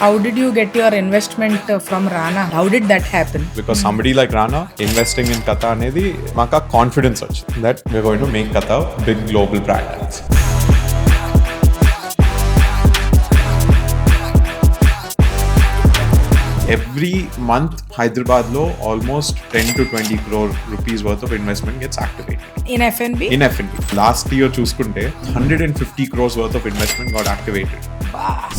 How did you get your investment from Rana? How did that happen? Because somebody like Rana investing in Katha అనేది మాకు ఆ confidence వచ్చింది that we're going to make Katha a big global brand. Every month, Hyderabad lo almost 10 to 20 crore rupees worth of investment gets activated. In F&B? In F&B. Last year చూసుకుంటే 150 crores worth of investment got activated.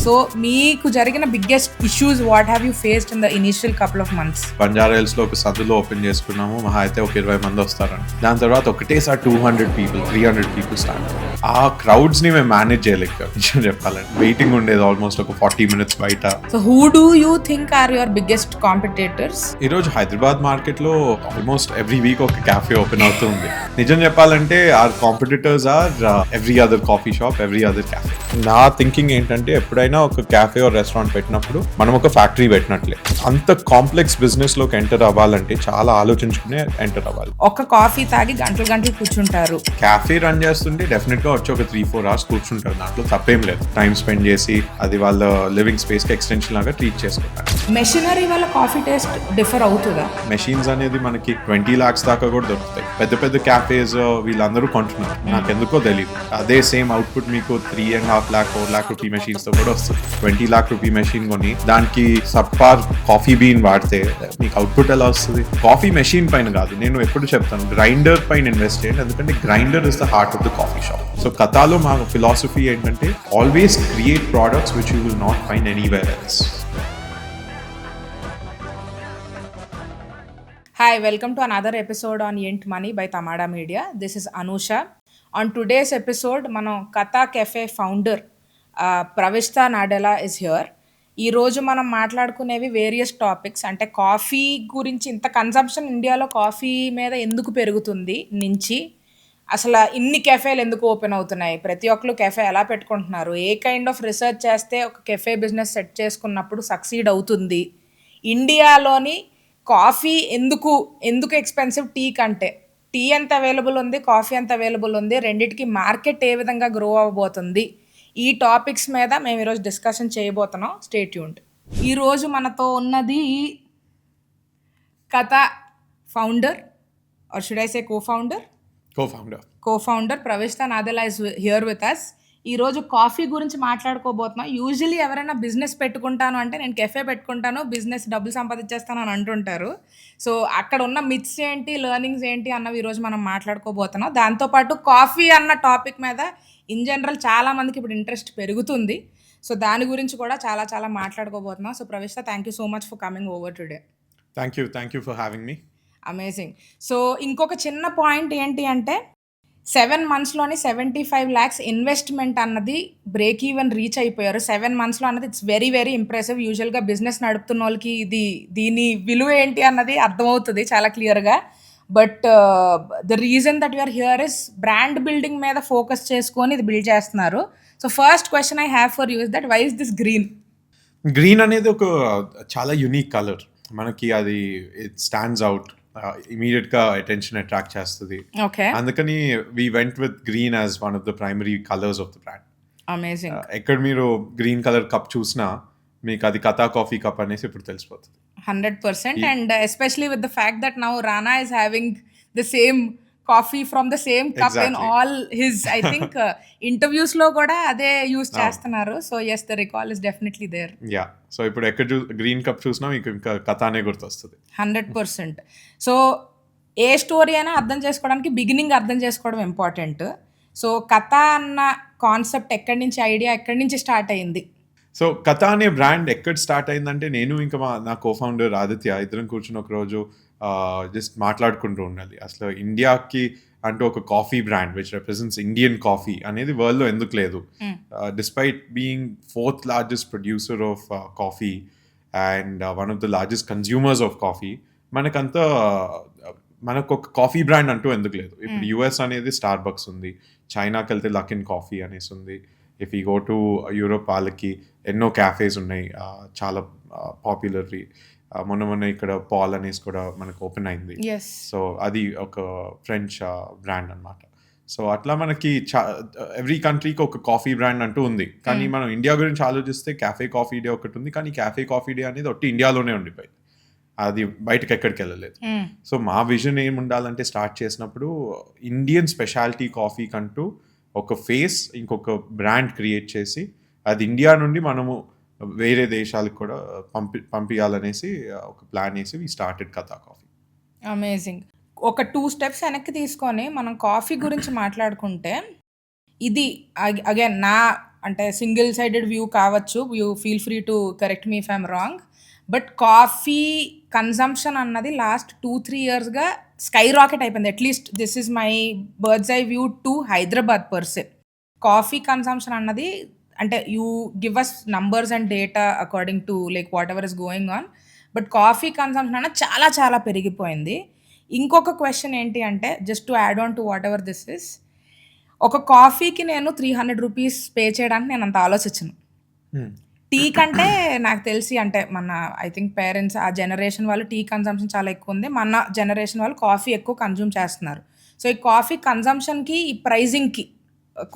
So, మీకు జరిగిన biggest issues, what have you faced in the initial couple of months? Banjara hills లో ఒక సందులో open చేసుకున్నాము. మహా అయితే ఒక 20 మంది వస్తారని. దాని తర్వాత ఒకటేసారి 200 people, 300 people స్టార్ట్. ఆ క్రౌడ్స్ ని మేము మేనేజ్ చేయలేక చెప్పాలంటే వెయిటింగ్ ఉండేది ఆల్మోస్ట్ ఒక 40 minutes బయట. So who do you think are your biggest competitors? ఈ రోజు హైదరాబాద్ మార్కెట్ లో ఆల్మోస్ట్ ఎవ్రీ వీక్ ఒక క్యాఫే ఓపెన్ అవుతుంది. నిజం చెప్పాలంటే our competitors are every other coffee shop, every other cafe. నా థింకింగ్ ఏంటంటే ఎప్పుడైనా ఒక క్యాఫే ఆర్ రెస్టారెంట్ పెట్టినప్పుడు మనం ఒక ఫ్యాక్టరీ పెట్టినట్లే. అంత కాంప్లెక్స్ బిజినెస్ లోకి ఎంటర్ అవ్వాలంటే చాలా ఆలోచించుకునే ఎంటర్ అవ్వాలి. ఒక కాఫీ తాగి గంటలు గంటలు కూర్చుంటారు. క్యాఫే రన్ చేస్తుంటే డెఫినెట్ గా వచ్చి ఒక 3-4 hours కూర్చుంటారు. దాంట్లో తప్పేం లేదు. టైం స్పెండ్ చేసి అది వాళ్ళ లివింగ్ స్పేస్ కి ఎక్స్టెన్షన్ లాగా ట్రీట్ చేసుకుంటారు. మెషినరీ వల్ల కాఫీ టేస్ట్ డిఫర్ అవుతుందా? మెషిన్స్ అనేది మనకి 20 lakhs దాకా కూడా దొరుకుతాయి. పెద్ద పెద్ద క్యాఫేస్ వీళ్ళందరూ కొంటున్నారు. నాకు ఎందుకో తెలియదు. అదే సేమ్ అవుట్పుట్ మీకు 3.5 lakh, 4 lakh రూపీ మెషిన్స్ తో కూడా వస్తుంది. 20 lakh రూపీ మెషిన్ కొని దానికి సబ్పార్ కాఫీ బీన్ వాడితే మీకు అవుట్పుట్ ఎలా వస్తుంది? కాఫీ మెషిన్ పైన కాదు, నేను ఎప్పుడు చెప్తాను గ్రైండర్ పైన ఇన్వెస్ట్ చేయండి. ఎందుకంటే grinder is the heart of the coffee shop. So కథాలో మా ఫిలాసఫీ ఏంటంటే always create products which you will not find anywhere else. Hi, welcome to another episode on Yent Money by Tamada Media. This is Anusha. On today's episode, మనం Katha Cafe founder Pravishta Nadella is here. ఈ రోజు మనం మాట్లాడుకునేవి various topics, అంటే coffee గురించి, ఇంత consumption ఇండియాలో coffee మీద ఎందుకు పెరుగుతుంది నుంచి అసలు ఇన్ని కెఫేలు ఎందుకు ఓపెన్ అవుతున్నాయి, ప్రతి ఒక్కరు కెఫే ఎలా పెట్టుకుంటున్నారు, ఏ కైండ్ ఆఫ్ రీసెర్చ్ చేస్తే ఒక కెఫే బిజినెస్ సెట్ చేసుకున్నప్పుడు సక్సీడ్ అవుతుంది, ఇండియాలోని కాఫీ ఎందుకు ఎక్స్పెన్సివ్ టీ కంటే, టీ ఎంత అవైలబుల్ ఉంది, కాఫీ ఎంత అవైలబుల్ ఉంది, రెండిటికి మార్కెట్ ఏ విధంగా గ్రో అవ్వబోతుంది, ఈ టాపిక్స్ మీద మేము ఈరోజు డిస్కషన్ చేయబోతున్నాం. Stay tuned. ఈరోజు మనతో ఉన్నది Katha founder, or should I say co-founder Pravishta Nadella is here with us. ఈరోజు కాఫీ గురించి మాట్లాడుకోబోతున్నాం. యూజువలీ ఎవరైనా బిజినెస్ పెట్టుకుంటాను అంటే నేను కెఫే పెట్టుకుంటాను, బిజినెస్ డబ్బులు సంపాదించేస్తాను అని అంటుంటారు. సో అక్కడ ఉన్న మిత్స్ ఏంటి, లెర్నింగ్స్ ఏంటి అన్నవి ఈరోజు మనం మాట్లాడుకోబోతున్నాం. దాంతోపాటు కాఫీ అన్న టాపిక్ మీద ఇన్ జనరల్ చాలామందికి ఇప్పుడు ఇంట్రెస్ట్ పెరుగుతుంది. సో దాని గురించి కూడా చాలా మాట్లాడుకోబోతున్నాం. So Pravishta, thank you so much for coming over today. Thank you for having me. Amazing. So ఇంకొక చిన్న పాయింట్ ఏంటి అంటే 7 monthsలోని 75 lakhs ఇన్వెస్ట్మెంట్ అన్నది బ్రేక్ ఈవెన్ రీచ్ అయిపోయారు 7 monthsలో అన్నది. It's very very impressive. యూజువల్గా బిజినెస్ నడుపుతున్న వాళ్ళకి దీని విలువ ఏంటి అన్నది అర్థమవుతుంది చాలా క్లియర్గా. But the reason that you're here is brand building మీద ఫోకస్ చేసుకొని ఇది బిల్డ్ చేస్తున్నారు. So first question I have for you is that why is this green అనేది ఒక చాలా యూనిక్ కలర్. మనకి అది ఇట్ స్టాండ్స్ అవుట్, ఇమీడియట్ గా అటెన్షన్ అట్రాక్ట్ చేస్తుంది. అందుకని we went with green as one of the primary colours of the brand. Amazing. ఎక్కడ మీరు గ్రీన్ కలర్ కప్ చూసినా మీకు అది కథా కాఫీ కప్ అనేసి ఇప్పుడు తెలిసిపోతుంది. 100%. And especially with the fact that now Rana is having the same coffee from the same cup. Exactly. In all his I think interviews లో కూడా అదే యూస్ చేస్తున్నారు. So yes, the recall is definitely there. Yeah. So ఇప్పుడు ఎక్కడ green cup చూసినా మీకు ఇంకా కథానే గుర్తొస్తుంది. 100%. సో ఏ స్టోరీ అయినా అర్థం చేసుకోవడానికి బిగినింగ్ అర్థం చేసుకోవడం ఇంపార్టెంట్. సో కథ అన్న కాన్సెప్ట్ ఎక్కడి నుంచి, ఐడియా ఎక్కడి నుంచి స్టార్ట్ అయింది? సో కథ అనే బ్రాండ్ ఎక్కడ స్టార్ట్ అయిందంటే నేను ఇంకా నా కో-ఫౌండర్ ఆదిత్య ఇద్దరం కూర్చుని ఒక రోజు జస్ట్ మాట్లాడుకుంటూ ఉండాలి. అసలు ఇండియాకి అంటూ ఒక coffee brand which represents Indian coffee అనేది వరల్డ్లో ఎందుకు లేదు? Despite being 4th largest producer of coffee and one of the largest consumers of coffee, మనకు ఒక కాఫీ బ్రాండ్ అంటూ ఎందుకు లేదు? ఇప్పుడు యుఎస్ అనేది స్టార్బక్స్ ఉంది, చైనాకి వెళ్తే లకిన్ కాఫీ అనేసి ఉంది. If you go to Europe వాళ్ళకి ఎన్నో క్యాఫేస్ ఉన్నాయి చాలా పాపులర్వి. మొన్న ఇక్కడ పాల్ అనేసి కూడా మనకు ఓపెన్ అయింది. సో అది ఒక ఫ్రెంచ్ బ్రాండ్ అనమాట. సో అట్లా మనకి ఎవ్రీ కంట్రీకి ఒక కాఫీ బ్రాండ్ అంటూ ఉంది. కానీ మనం ఇండియా గురించి ఆలోచిస్తే క్యాఫే కాఫీ డే ఒకటి ఉంది. కానీ క్యాఫే కాఫీ డే అనేది ఒకటి ఇండియాలోనే ఉండిపోయింది. అది బయటకు ఎక్కడికి వెళ్ళలేదు. సో మా విజన్ ఏమి ఉండాలంటే స్టార్ట్ చేసినప్పుడు ఇండియన్ స్పెషాలిటీ కాఫీ కంటూ ఒక ఫేస్, ఇంకొక బ్రాండ్ క్రియేట్ చేసి అది ఇండియా నుండి మనము వేరే దేశాలకు కూడా పంపించాలనేసి ఒక ప్లాన్ వేసి వి స్టార్టెడ్ కథా కాఫీ. అమేజింగ్. ఒక 2 స్టెప్స్ వెనక్కి తీసుకొని మనం కాఫీ గురించి మాట్లాడుకుంటే, ఇది అగైన్ నా అంటే సింగిల్ సైడెడ్ వ్యూ కావచ్చు. You feel free to correct me if I'm wrong. But coffee consumption అన్నది లాస్ట్ 2-3 ఇయర్స్గా స్కై రాకెట్ అయిపోయింది. At least this is my bird's eye view to Hyderabad per se. Coffee consumption అన్నది అంటే you give us numbers and data according to like whatever is going on. But coffee consumption అన్నది చాలా చాలా పెరిగిపోయింది. ఇంకొక question ఏంటి అంటే, just to add on to what ever this is, ఒక కాఫీకి నేను 300 రూపీస్ పే చేయడానికి నేను అంత ఆలోచించను. టీ కంటే నాకు తెలిసి అంటే మన ఐ థింక్ పేరెంట్స్ ఆ జనరేషన్ వాళ్ళు టీ కన్జంప్షన్ చాలా ఎక్కువ ఉంది. మన జనరేషన్ వాళ్ళు కాఫీ ఎక్కువ కన్జ్యూమ్ చేస్తున్నారు. సో ఈ కాఫీ కన్జంప్షన్కి ఈ ప్రైజింగ్కి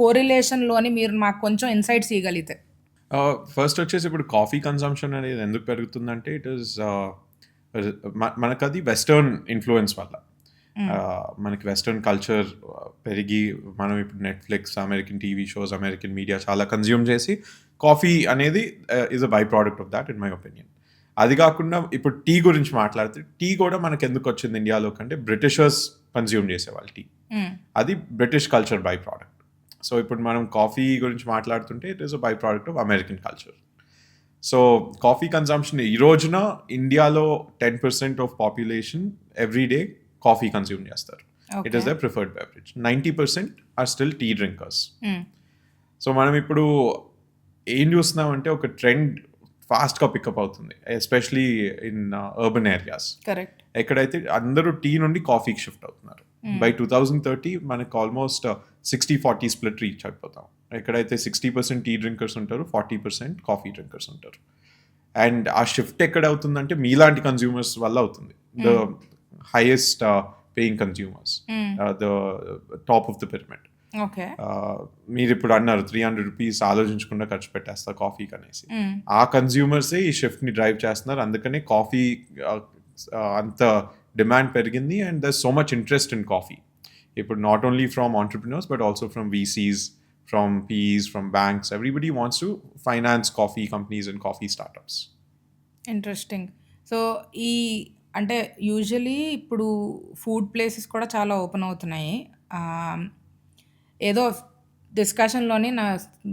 కోరిలేషన్లోని మీరు మాకు కొంచెం ఇన్సైట్స్ ఇవ్వగలిగితే. ఫస్ట్ వచ్చేసి ఇప్పుడు కాఫీ కన్సంప్షన్ అనేది ఎందుకు పెరుగుతుందంటే ఇట్ ఈస్ మనకు అది వెస్టర్న్ ఇన్ఫ్లుయెన్స్ వల్ల. మనకి వెస్టర్న్ కల్చర్ పెరిగి మనం ఇప్పుడు Netflix, American TV shows, American media చాలా కన్జ్యూమ్ చేసి కాఫీ అనేది is a by product of that in my opinion. అది కాకుండా ఇప్పుడు టీ గురించి మాట్లాడితే టీ కూడా మనకు ఎందుకు వచ్చింది ఇండియాలో కంటే బ్రిటిషర్స్ కన్జ్యూమ్ చేసేవాళ్ళు టీ. అది British culture by product. So ఇప్పుడు మనం కాఫీ గురించి మాట్లాడుతుంటే it is a by product of American culture. So coffee consumption ఈ రోజున ఇండియాలో 10% of population every day coffee consume చేస్తారు. It is the preferred beverage. 90% are still tea drinkers. So మనం ఇప్పుడు ఏం చూస్తున్నామంటే ఒక ట్రెండ్ ఫాస్ట్గా పికప్ అవుతుంది, especially in urban areas. Correct. ఎక్కడైతే అందరూ టీ నుండి కాఫీకి షిఫ్ట్ అవుతున్నారు. బై 2030 మనకు ఆల్మోస్ట్ 60-40 స్ప్లిట్ రీచ్ అయిపోతాం. ఎక్కడైతే 60% టీ డ్రింకర్స్ ఉంటారు, 40% కాఫీ డ్రింకర్స్ ఉంటారు. అండ్ ఆ షిఫ్ట్ ఎక్కడ అవుతుందంటే మీలాంటి కన్జ్యూమర్స్ వల్ల అవుతుంది. The highest paying consumers, the top of the pyramid. మీరు ఇప్పుడు అన్నారు 300 రూపీస్ ఆలోచించకుండా ఖర్చు పెట్టేస్తా కాఫీకి అనేసి. ఆ కన్జ్యూమర్సే ఈ షిఫ్ట్ని డ్రైవ్ చేస్తున్నారు. అందుకనే కాఫీ అంత డిమాండ్ పెరిగింది. And there so much interest in coffee ఇప్పుడు, not only from entrepreneurs but also from VCs, from PEs, from banks. Everybody wants to finance coffee companies and coffee startups. Interesting. So ఈ అంటే usually ఇప్పుడు food places కూడా చాలా open అవుతున్నాయి. ఏదో డిస్కషన్లోని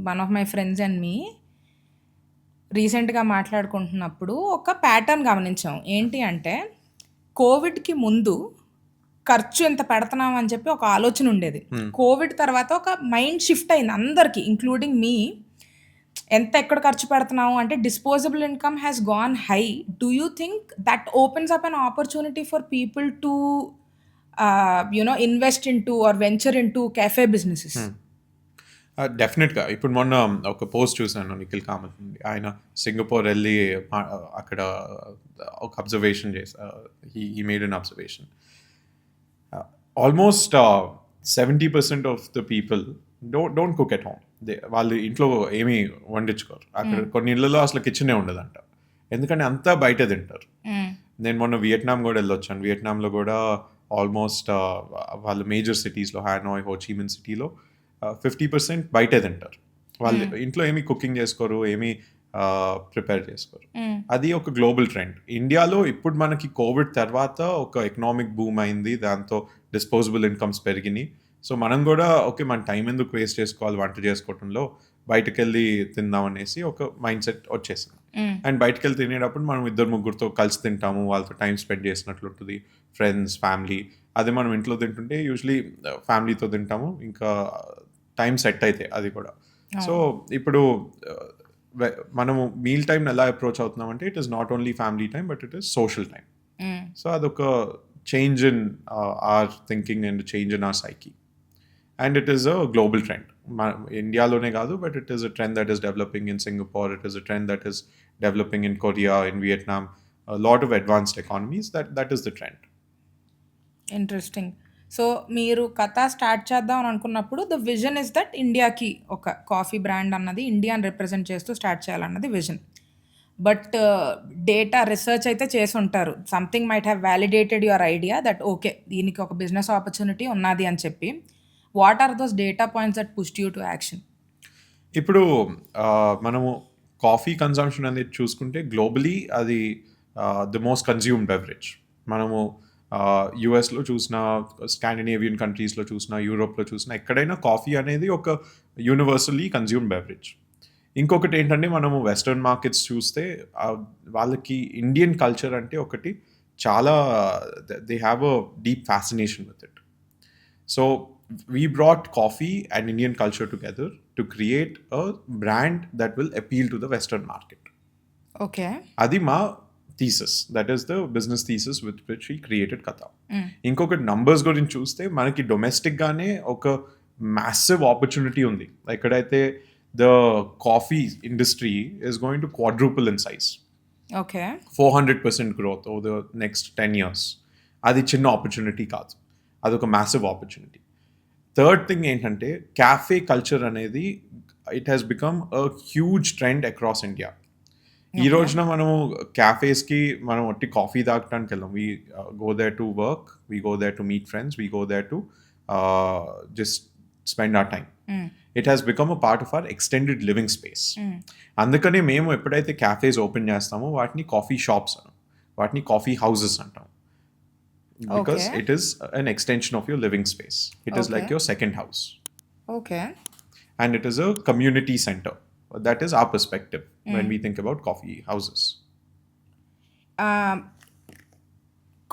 one of my friends and me రీసెంట్గా మాట్లాడుకుంటున్నప్పుడు ఒక ప్యాటర్న్ గమనించాం. ఏంటి అంటే కోవిడ్కి ముందు ఖర్చు ఎంత పెడుతున్నాం అని చెప్పి ఒక ఆలోచన ఉండేది. కోవిడ్ తర్వాత ఒక మైండ్ షిఫ్ట్ అయింది అందరికీ, ఇంక్లూడింగ్ మీ. ఎంత ఎక్కడ ఖర్చు పెడుతున్నాము అంటే disposable income has gone high. Do you think that opens up an opportunity for people to invest into or venture into cafe businesses? డెఫినెట్గా. ఇప్పుడు మొన్న ఒక పోస్ట్ చూసాను నిఖిల్ కామత్ నుండి. ఆయన సింగపూర్ వెళ్ళి అక్కడ ఒక అబ్జర్వేషన్ చేశారు. He made an observation. Almost 70% of the people don't cook at home. వాళ్ళు ఇంట్లో ఏమీ వండించుకోరు. అక్కడ కొన్ని ఇళ్ళలో అసలు కిచెనే ఉండదంట, ఎందుకంటే అంతా బయట తింటారు. నేను మొన్న వియట్నాం కూడా వెళ్ళొచ్చాను. వియట్నాంలో కూడా ఆల్మోస్ట్ వాళ్ళు మేజర్ సిటీస్లో హానోయ్, హోచిమిన్ సిటీలో 50% బయటే తింటారు. వాళ్ళు ఇంట్లో ఏమీ కుకింగ్ చేసుకోరు, ఏమీ ప్రిపేర్ చేసుకోరు. అది ఒక గ్లోబల్ ట్రెండ్. ఇండియాలో ఇప్పుడు మనకి కోవిడ్ తర్వాత ఒక ఎకనామిక్ బూమ్ అయింది, దాంతో డిస్పోజబుల్ ఇన్కమ్స్ పెరిగినాయి. సో మనం కూడా ఓకే, మన టైం ఎందుకు వేస్ట్ చేసుకోవాలి వంట చేసుకోవడంలో, బయటకు వెళ్ళి తిందాం అనేసి ఒక మైండ్ సెట్ వచ్చేసింది. అండ్ బయటకు వెళ్ళి తినేటప్పుడు మనం 2-3 కలిసి తింటాము, వాళ్ళతో టైం స్పెండ్ చేసినట్లు ఉంటుంది, ఫ్రెండ్స్, ఫ్యామిలీ. అదే మనం ఇంట్లో తింటుంటే యూజువలీ ఫ్యామిలీతో తింటాము, ఇంకా టైం సెట్ అయితే అది కూడా. సో ఇప్పుడు మనము మీల్ టైంని ఎలా అప్రోచ్ అవుతున్నాం అంటే it is not only family time but it is social time. So అదొక change in our thinking and change in our psyche. And it is a global trend. ఇండియాలోనే కాదు, but it is a trend that is developing in Singapore, it is a trend that is developing in Korea, in Vietnam, a lot of advanced economies. That is the trend. Interesting. So మీరు Katha start చేద్దాం అని అనుకున్నప్పుడు the vision is that ఇండియాకి ఒక coffee brand అన్నది ఇండియాని represent చేస్తూ start చేయాలన్నది విజన్. బట్ డేటా రిసర్చ్ అయితే చేసి ఉంటారు. Something might have validated your idea that okay దీనికి ఒక బిజినెస్ ఆపర్చునిటీ ఉన్నది అని చెప్పి. What are those data points that pushed you to action? ఇప్పుడు మనము కాఫీ కన్జంప్షన్ అనేది చూసుకుంటే గ్లోబలీ అది ది మోస్ట్ కన్జ్యూమ్డ్ బెవరేజ్. మనము యుఎస్లో చూసిన, స్కాండినేవియన్ కంట్రీస్లో చూసిన, యూరోప్లో చూసిన, ఎక్కడైనా కాఫీ అనేది ఒక యూనివర్సల్లీ కన్జ్యూమ్డ్ బెవరేజ్. ఇంకొకటి ఏంటంటే మనము వెస్టర్న్ మార్కెట్స్ చూస్తే వాళ్ళకి ఇండియన్ కల్చర్ అంటే ఒకటి చాలా, they have a deep fascination with it. So we brought coffee and Indian culture together to create a brand that will appeal to the Western market. Okay. అది మా thesis, that is the business thesis with which we created Katha. ఇంకొకటి numbers గురించి చూస్తే మనకి డొమెస్టిక్గానే ఒక massive opportunity ఉంది. ఎక్కడైతే the coffee industry is going to quadruple in size. Okay. 400% growth over the next 10 years. అది చిన్న ఆపర్చునిటీ కాదు, అదొక మ్యాసివ్ ఆపర్చునిటీ. థర్డ్ థింగ్ ఏంటంటే క్యాఫే కల్చర్ అనేది it has become a huge trend across India. ఈ రోజున మనము క్యాఫేస్కి మనం ఒట్టి కాఫీ తాగటానికి వెళ్ళాం. We go there to work, we go there to meet friends, we go there to just spend our time. It has become a part of our extended living space. అందుకనే మేము ఎప్పుడైతే క్యాఫేస్ ఓపెన్ చేస్తామో వాటిని coffee shops అనం, వాటిని coffee houses అంటాం. Because it is an extension of your living space. It is like your second house. Okay. And it is a community center. That is our perspective when we think about coffee houses.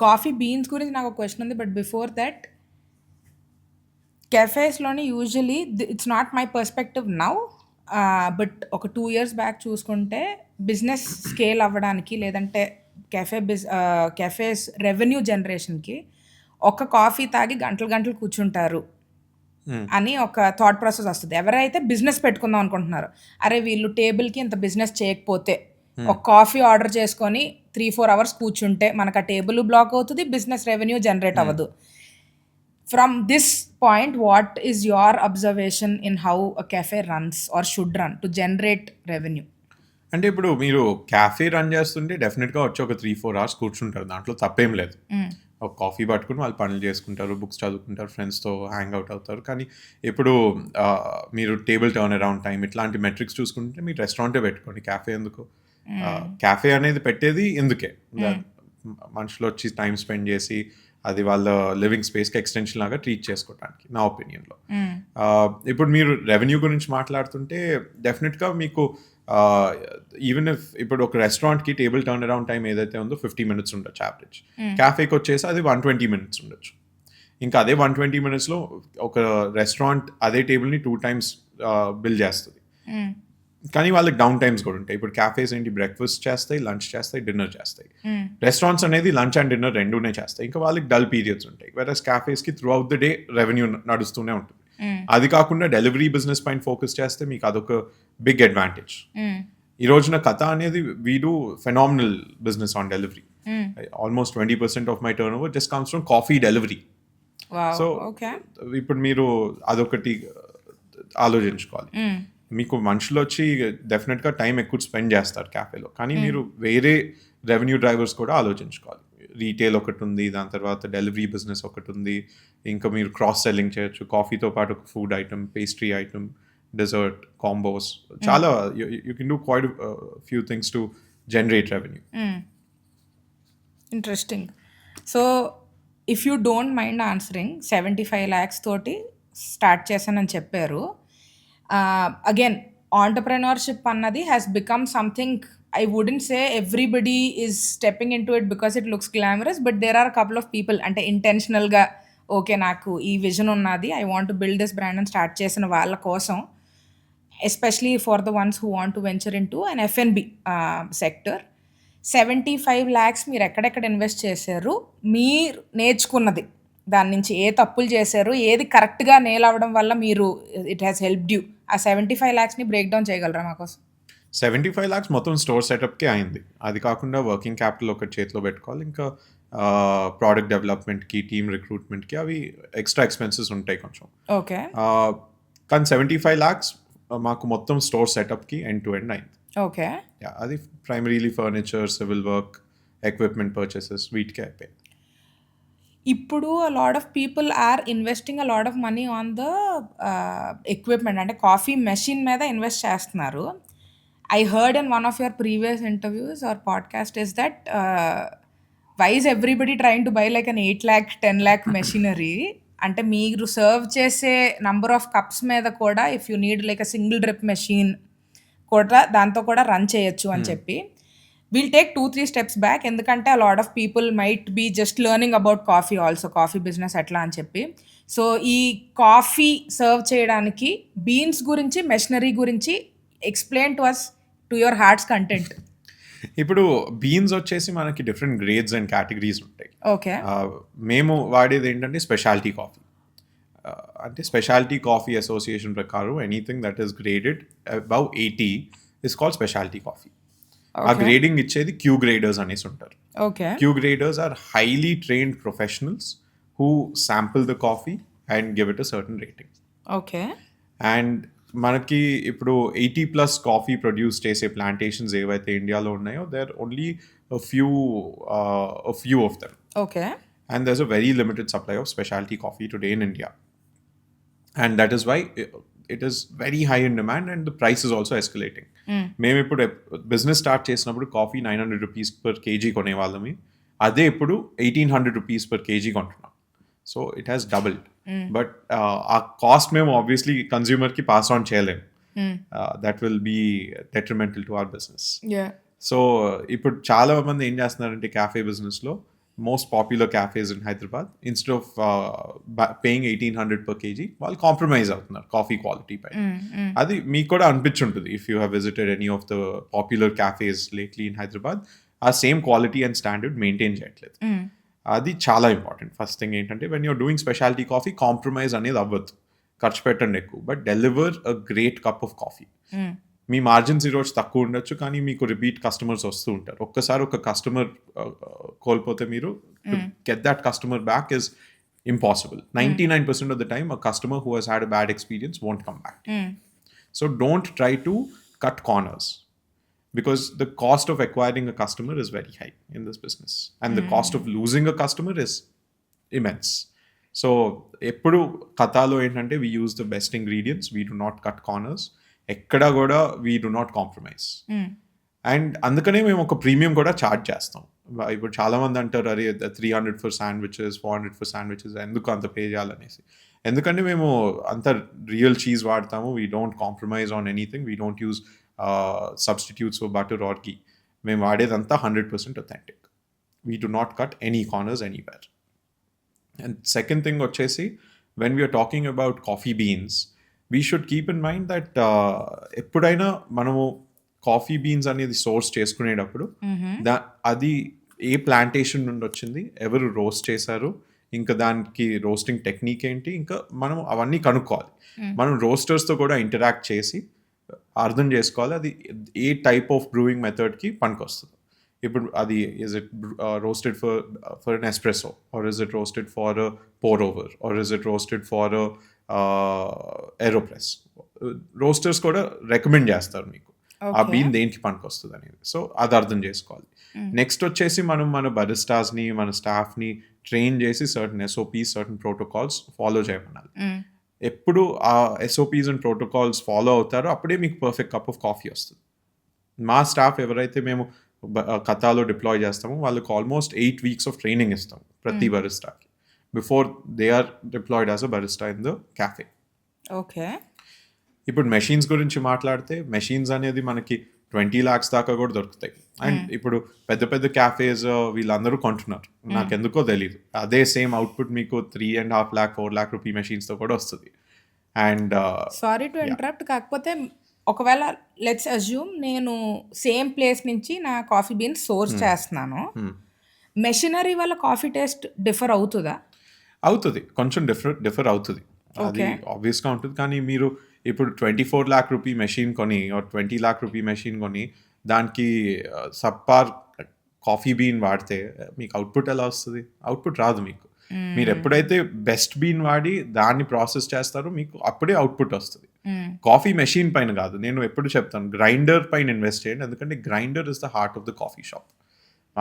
Coffee beans గురించి నాకు ఒక question ఉంది. But before that, కెఫేస్లోని usually it's not my perspective now, but ఒక 2 years back చూసుకుంటే business scale అవ్వడానికి లేదంటే cafes revenue జనరేషన్కి ఒక కాఫీ తాగి గంటలు గంటలు కూర్చుంటారు అని ఒక థాట్ ప్రాసెస్ వస్తుంది. ఎవరైతే బిజినెస్ పెట్టుకుందాం అనుకుంటున్నారు, అరే వీళ్ళు టేబుల్కి ఇంత బిజినెస్ చేయకపోతే ఒక కాఫీ ఆర్డర్ చేసుకొని 3-4 hours కూర్చుంటే మనకు ఆ టేబుల్ బ్లాక్ అవుతుంది, బిజినెస్ రెవెన్యూ జనరేట్ అవ్వదు. From this point, what is your observation in how a cafe runs or should run to generate revenue? అంటే ఇప్పుడు మీరు క్యాఫే రన్ చేస్తుంటే డెఫినెట్గా వచ్చి ఒక 3-4 hours కూర్చుంటారు, దాంట్లో తప్పేం లేదు. ఒక కాఫీ పట్టుకుని వాళ్ళు పనులు చేసుకుంటారు, బుక్స్ చదువుకుంటారు, ఫ్రెండ్స్తో హ్యాంగ్ అవుట్ అవుతారు. కానీ ఇప్పుడు మీరు టేబుల్ టర్న్ అరౌండ్ టైం ఇట్లాంటి మెట్రిక్స్ చూసుకుంటే మీరు రెస్టారెంటే పెట్టుకోండి, క్యాఫే ఎందుకు? క్యాఫే అనేది పెట్టేది ఎందుకే, మనుషులు వచ్చి టైం స్పెండ్ చేసి అది వాళ్ళ లివింగ్ స్పేస్కి ఎక్స్టెన్షన్ లాగా ట్రీట్ చేసుకోవడానికి, నా ఒపీనియన్లో. ఇప్పుడు మీరు రెవెన్యూ గురించి మాట్లాడుతుంటే డెఫినెట్గా మీకు ఈవెన్ ఇఫ్ ఇప్పుడు ఒక రెస్టారెంట్కి టేబుల్ టర్న్ అరౌండ్ టైం ఏదైతే ఉందో 50 minutes ఉండొచ్చు యావరేజ్, క్యాఫేకి వచ్చేసి అది 120 minutes ఉండొచ్చు. ఇంకా అదే 120 minutesలో ఒక రెస్టారెంట్ అదే టేబుల్ని 2 times బిల్ చేస్తుంది. కానీ వాళ్ళకి డౌన్ టైమ్స్ కూడా ఉంటాయి. ఇప్పుడు క్యాఫేస్ ఏంటి, బ్రేక్ఫాస్ట్ చేస్తాయి, లంచ్ చేస్తాయి, డిన్నర్ చేస్తాయి. రెస్టారెంట్స్ అనేది లంచ్ అండ్ డిన్నర్ రెండూనే చేస్తాయి. ఇంకా వాళ్ళకి డల్ పీరియడ్స్ ఉంటాయి. వెరస్ క్యాఫేస్కి throughout the day revenue నడుస్తూనే ఉంటుంది. అది కాకుండా డెలివరీ బిజినెస్ పైన ఫోకస్ చేస్తే మీకు అదొక బిగ్ అడ్వాంటేజ్. ఈ రోజున కథ అనేది we do phenomenal business on delivery. Almost 20% of my turn over just comes from coffee delivery. So ఇప్పుడు మీరు అదొకటి ఆలోచించుకోవాలి. మీకు మనుషులు వచ్చి డెఫినెట్గా టైం ఎక్కువ స్పెండ్ చేస్తారు క్యాఫేలో, కానీ మీరు వేరే రెవెన్యూ డ్రైవర్స్ కూడా ఆలోచించుకోవాలి. రీటైల్ ఒకటి ఉంది, దాని తర్వాత డెలివరీ బిజినెస్ ఒకటి ఉంది, ఇంకా మీరు క్రాస్ సెల్లింగ్ చేయొచ్చు. కాఫీతో పాటు food item, pastry item, dessert, combos, చాలా you can do quite few things to generate revenue. Interesting. So if you don't mind answering, 75 lakhs తోటి స్టార్ట్ చేశానని చెప్పారు. అగైన్ ఆంటర్ప్రెన్యూర్షిప్ అన్నది has become something, I wouldn't say everybody is stepping into it because it looks glamorous, but there are a couple of people అంటే ఇంటెన్షనల్గా okay నాకు ఈ vision ఉన్నది, I want to build this brand అని start చేసిన వాళ్ళ కోసం, especially for the ones who want to venture in to an F&B sector. 75 lakhs మీరు ఎక్కడెక్కడ ఇన్వెస్ట్ చేశారు, మీరు నేర్చుకున్నది దాని నుంచి ఏ తప్పులు చేశారు, ఏది కరెక్ట్గా నేల్ అవ్వడం వల్ల మీరు ఇట్ హ్యాస్ హెల్ప్డ్ యూ, ఆ 75 lakhsని బ్రేక్ డౌన్ చేయగలరా మాకోసం? 75 lakhs మొత్తం స్టోర్ సెటప్కే అయింది. అది కాకుండా వర్కింగ్ క్యాపిటల్ ఒకటి చేతిలో పెట్టుకోవాలి, ఇంకా ప్రోడక్ట్ డెవలప్మెంట్కి, టీమ్ రిక్రూట్మెంట్కి అవి ఎక్స్ట్రా ఎక్స్పెన్సెస్ ఉంటాయి కొంచెం. ఓకే. కానీ 75 lakhs మాకు మొత్తం స్టోర్ సెటప్కి ఎండ్ టు ఎండ్ అయింది. ఓకే. అది primarily furniture, civil work, equipment purchases వీటికే అయిపోయింది. ఇప్పుడు lot of people are investing a lot of money on the equipment, అంటే కాఫీ మెషిన్ మీద ఇన్వెస్ట్ చేస్తున్నారు. I heard in one of your previous interviews or podcast is that why is everybody trying to buy like an 8 lakh 10 lakh machinery? అంటే మీరు serve చేసే number of cups మీద కూడా if you need like a single drip machine కూడా దాంతో కూడా run చేయొచ్చు అని చెప్పి. విల్ టేక్ 2-3 steps బ్యాక్, ఎందుకంటే ఆ lot of people might be just learning about coffee also, coffee business ఎట్లా అని చెప్పి. సో ఈ కాఫీ సర్వ్ చేయడానికి బీన్స్ గురించి, మెషినరీ గురించి explain to us to your hearts content. ఇప్పుడు బీన్స్ వచ్చేసి మనకి డిఫరెంట్ గ్రేడ్స్ అండ్ కేటగిరీస్ ఉంటాయి. ఓకే. మేము వాడేది ఏంటంటే స్పెషాలిటీ కాఫీ. అంటే స్పెషాలిటీ కాఫీ అసోసియేషన్ ప్రకారం anything that is graded above 80 is called speciality coffee. ఆ గ్రేడింగ్ ఇచ్చేది క్యూ గ్రేడర్స్ అనేసి ఉంటారు. Okay. Q graders are highly trained professionals who sample the coffee and give it a certain rating. Okay. And మనకి ఇప్పుడు 80+ coffee produce చేసే plantations ఏవైతే ఇండియాలో ఉన్నాయో they are only a few of them. Okay. And there's a very limited supply of specialty coffee today in India. And that is why it is very high in demand and the price is also escalating. మేము ఇప్పుడు business start చేసినప్పుడు coffee 900 rupees per kg కొనేవాళ్ళమి, అదే ఇప్పుడు 1800 rupees per kg కొంటున్నాం. So it has doubled. But ఆ cost మేము obviously కన్జ్యూమర్కి పాస్ ఆన్ చేయలేము. That will be detrimental to our business. So ఇప్పుడు చాలా మంది ఏం చేస్తున్నారంటే క్యాఫే బిజినెస్లో most popular cafes in Hyderabad, instead of paying 1800 per kg, వాళ్ళు కాంప్రమైజ్ అవుతున్నారు కాఫీ క్వాలిటీ పై. అది మీకు కూడా అనిపించుంటుంది if you have visited any of the popular cafes lately in Hyderabad, ఆ same quality and standard maintain చేయట్లేదు. అది చాలా ఇంపార్టెంట్. ఫస్ట్ థింగ్ ఏంటంటే when you're doing speciality coffee compromise అనేది అవ్వద్దు, ఖర్చు పెట్టండి ఎక్కువ, but deliver a great cup of coffee. మీ మార్జిన్స్ ఈరోజు తక్కువ ఉండొచ్చు, కానీ మీకు రిపీట్ కస్టమర్స్ వస్తూ ఉంటారు. ఒక్కసారి ఒక కస్టమర్ కోల్పోతే మీరు get that customer back is impossible. 99% of the time, a customer who has had a bad experience won't come back. So don't try to cut corners, because the cost of acquiring a customer is very high in this business, and the cost of losing a customer is immense. So eppudu kathalo entante we use the best ingredients, we do not cut corners, ekkada kuda we do not compromise. And అందుకనే మేము ఒక premium కూడా charge చేస్తాం. ఇప్పుడు చాలా మంది అంటారు, అరే 300 ఫర్ శాండ్విచెస్, 400 ఫర్ శాండ్విచెస్, ఎందుకు అంత పే చేయాలనేసి. ఎందుకంటే మేము అంత రియల్ చీజ్ వాడతాము. We don't compromise on anything, we don't use substitutes for butter or ghee. మేము వాడేదంతా 100% authentic. We do not cut any corners anywhere. And second thing వచ్చేసి, when we're talking about coffee beans, we should keep in mind that ఎప్పుడైనా మనము coffee beans అనేది source చేసుకునేటప్పుడు అది ఏ plantation నుండి వచ్చింది, ఎవరు రోస్ట్ చేశారు, ఇంకా దానికి రోస్టింగ్ టెక్నిక్ ఏంటి, ఇంకా మనం అవన్నీ కనుక్కోవాలి. మనం రోస్టర్స్తో కూడా ఇంటరాక్ట్ చేసి అర్థం చేసుకోవాలి అది ఏ టైప్ ఆఫ్ బ్రూయింగ్ మెథడ్కి పనికొస్తుంది. ఇప్పుడు అది is it roasted for an espresso, or is it roasted for a pour over, or is it roasted for AeroPress. Roasters కూడా రికమెండ్ చేస్తారు మీకు ఆ బీన్ దేనికి పనికి వస్తుంది అనేది. సో అది అర్థం చేసుకోవాలి. నెక్స్ట్ వచ్చేసి మనం మన బరిస్టాస్ని, మన స్టాఫ్ని ట్రైన్ చేసి certain SOPs, certain protocols follow చేయమనాలి. ఎప్పుడు ఆ SOPs అండ్ ప్రోటోకాల్స్ ఫాలో అవుతారో అప్పుడే మీకు పర్ఫెక్ట్ కప్ ఆఫ్ కాఫీ వస్తుంది. మా స్టాఫ్ ఎవరైతే మేము కథాలో డిప్లాయ్ చేస్తామో వాళ్ళకి ఆల్మోస్ట్ 8 weeks ఆఫ్ ట్రైనింగ్ ఇస్తాం ప్రతి బరిస్టాకి, before they are deployed as a barista in the cafe. Okay. ఇప్పుడు మెషిన్స్ గురించి మాట్లాడితే, మెషిన్స్ అనేది మనకి 20 lakhs దాకా కూడా దొరుకుతాయి. అండ్ ఇప్పుడు పెద్ద పెద్ద క్యాఫేస్ వీళ్ళందరూ కొంటున్నారు, నాకెందుకో తెలియదు. అదే సేమ్ అవుట్పుట్ మీకు 3.5 lakh 4 lakh రూపీ మెషిన్స్తో కూడా వస్తుంది. అండ్ సారీ టు ఇంటరప్ట్, కాకపోతే ఒకవేళ లెట్స్ అజ్యూమ్ నేను సేమ్ ప్లేస్ నుంచి నా కాఫీ బీన్స్ సోర్స్ చేస్తున్నాను, మెషినరీ వల్ల కాఫీ టేస్ట్ డిఫర్ అవుతుందా? అవుతుంది, కొంచెం డిఫర్ అవుతుంది, అది ఆబ్వియస్గా ఉంటుంది. కానీ మీరు ఇప్పుడు 24 lakh రూపీ మెషిన్ కొని, 20 lakh రూపీ మెషిన్ కొని దానికి సబ్పార్ కాఫీ బీన్ వాడితే మీకు అవుట్పుట్ ఎలా వస్తుంది? అవుట్పుట్ రాదు మీకు. మీరు ఎప్పుడైతే బెస్ట్ బీన్ వాడి దాన్ని ప్రాసెస్ చేస్తారో మీకు అప్పుడే అవుట్పుట్ వస్తుంది. కాఫీ మెషిన్ పైన కాదు. నేను ఎప్పుడు చెప్తాను గ్రైండర్ పైన ఇన్వెస్ట్ చేయండి, ఎందుకంటే grinder is the heart of the coffee shop.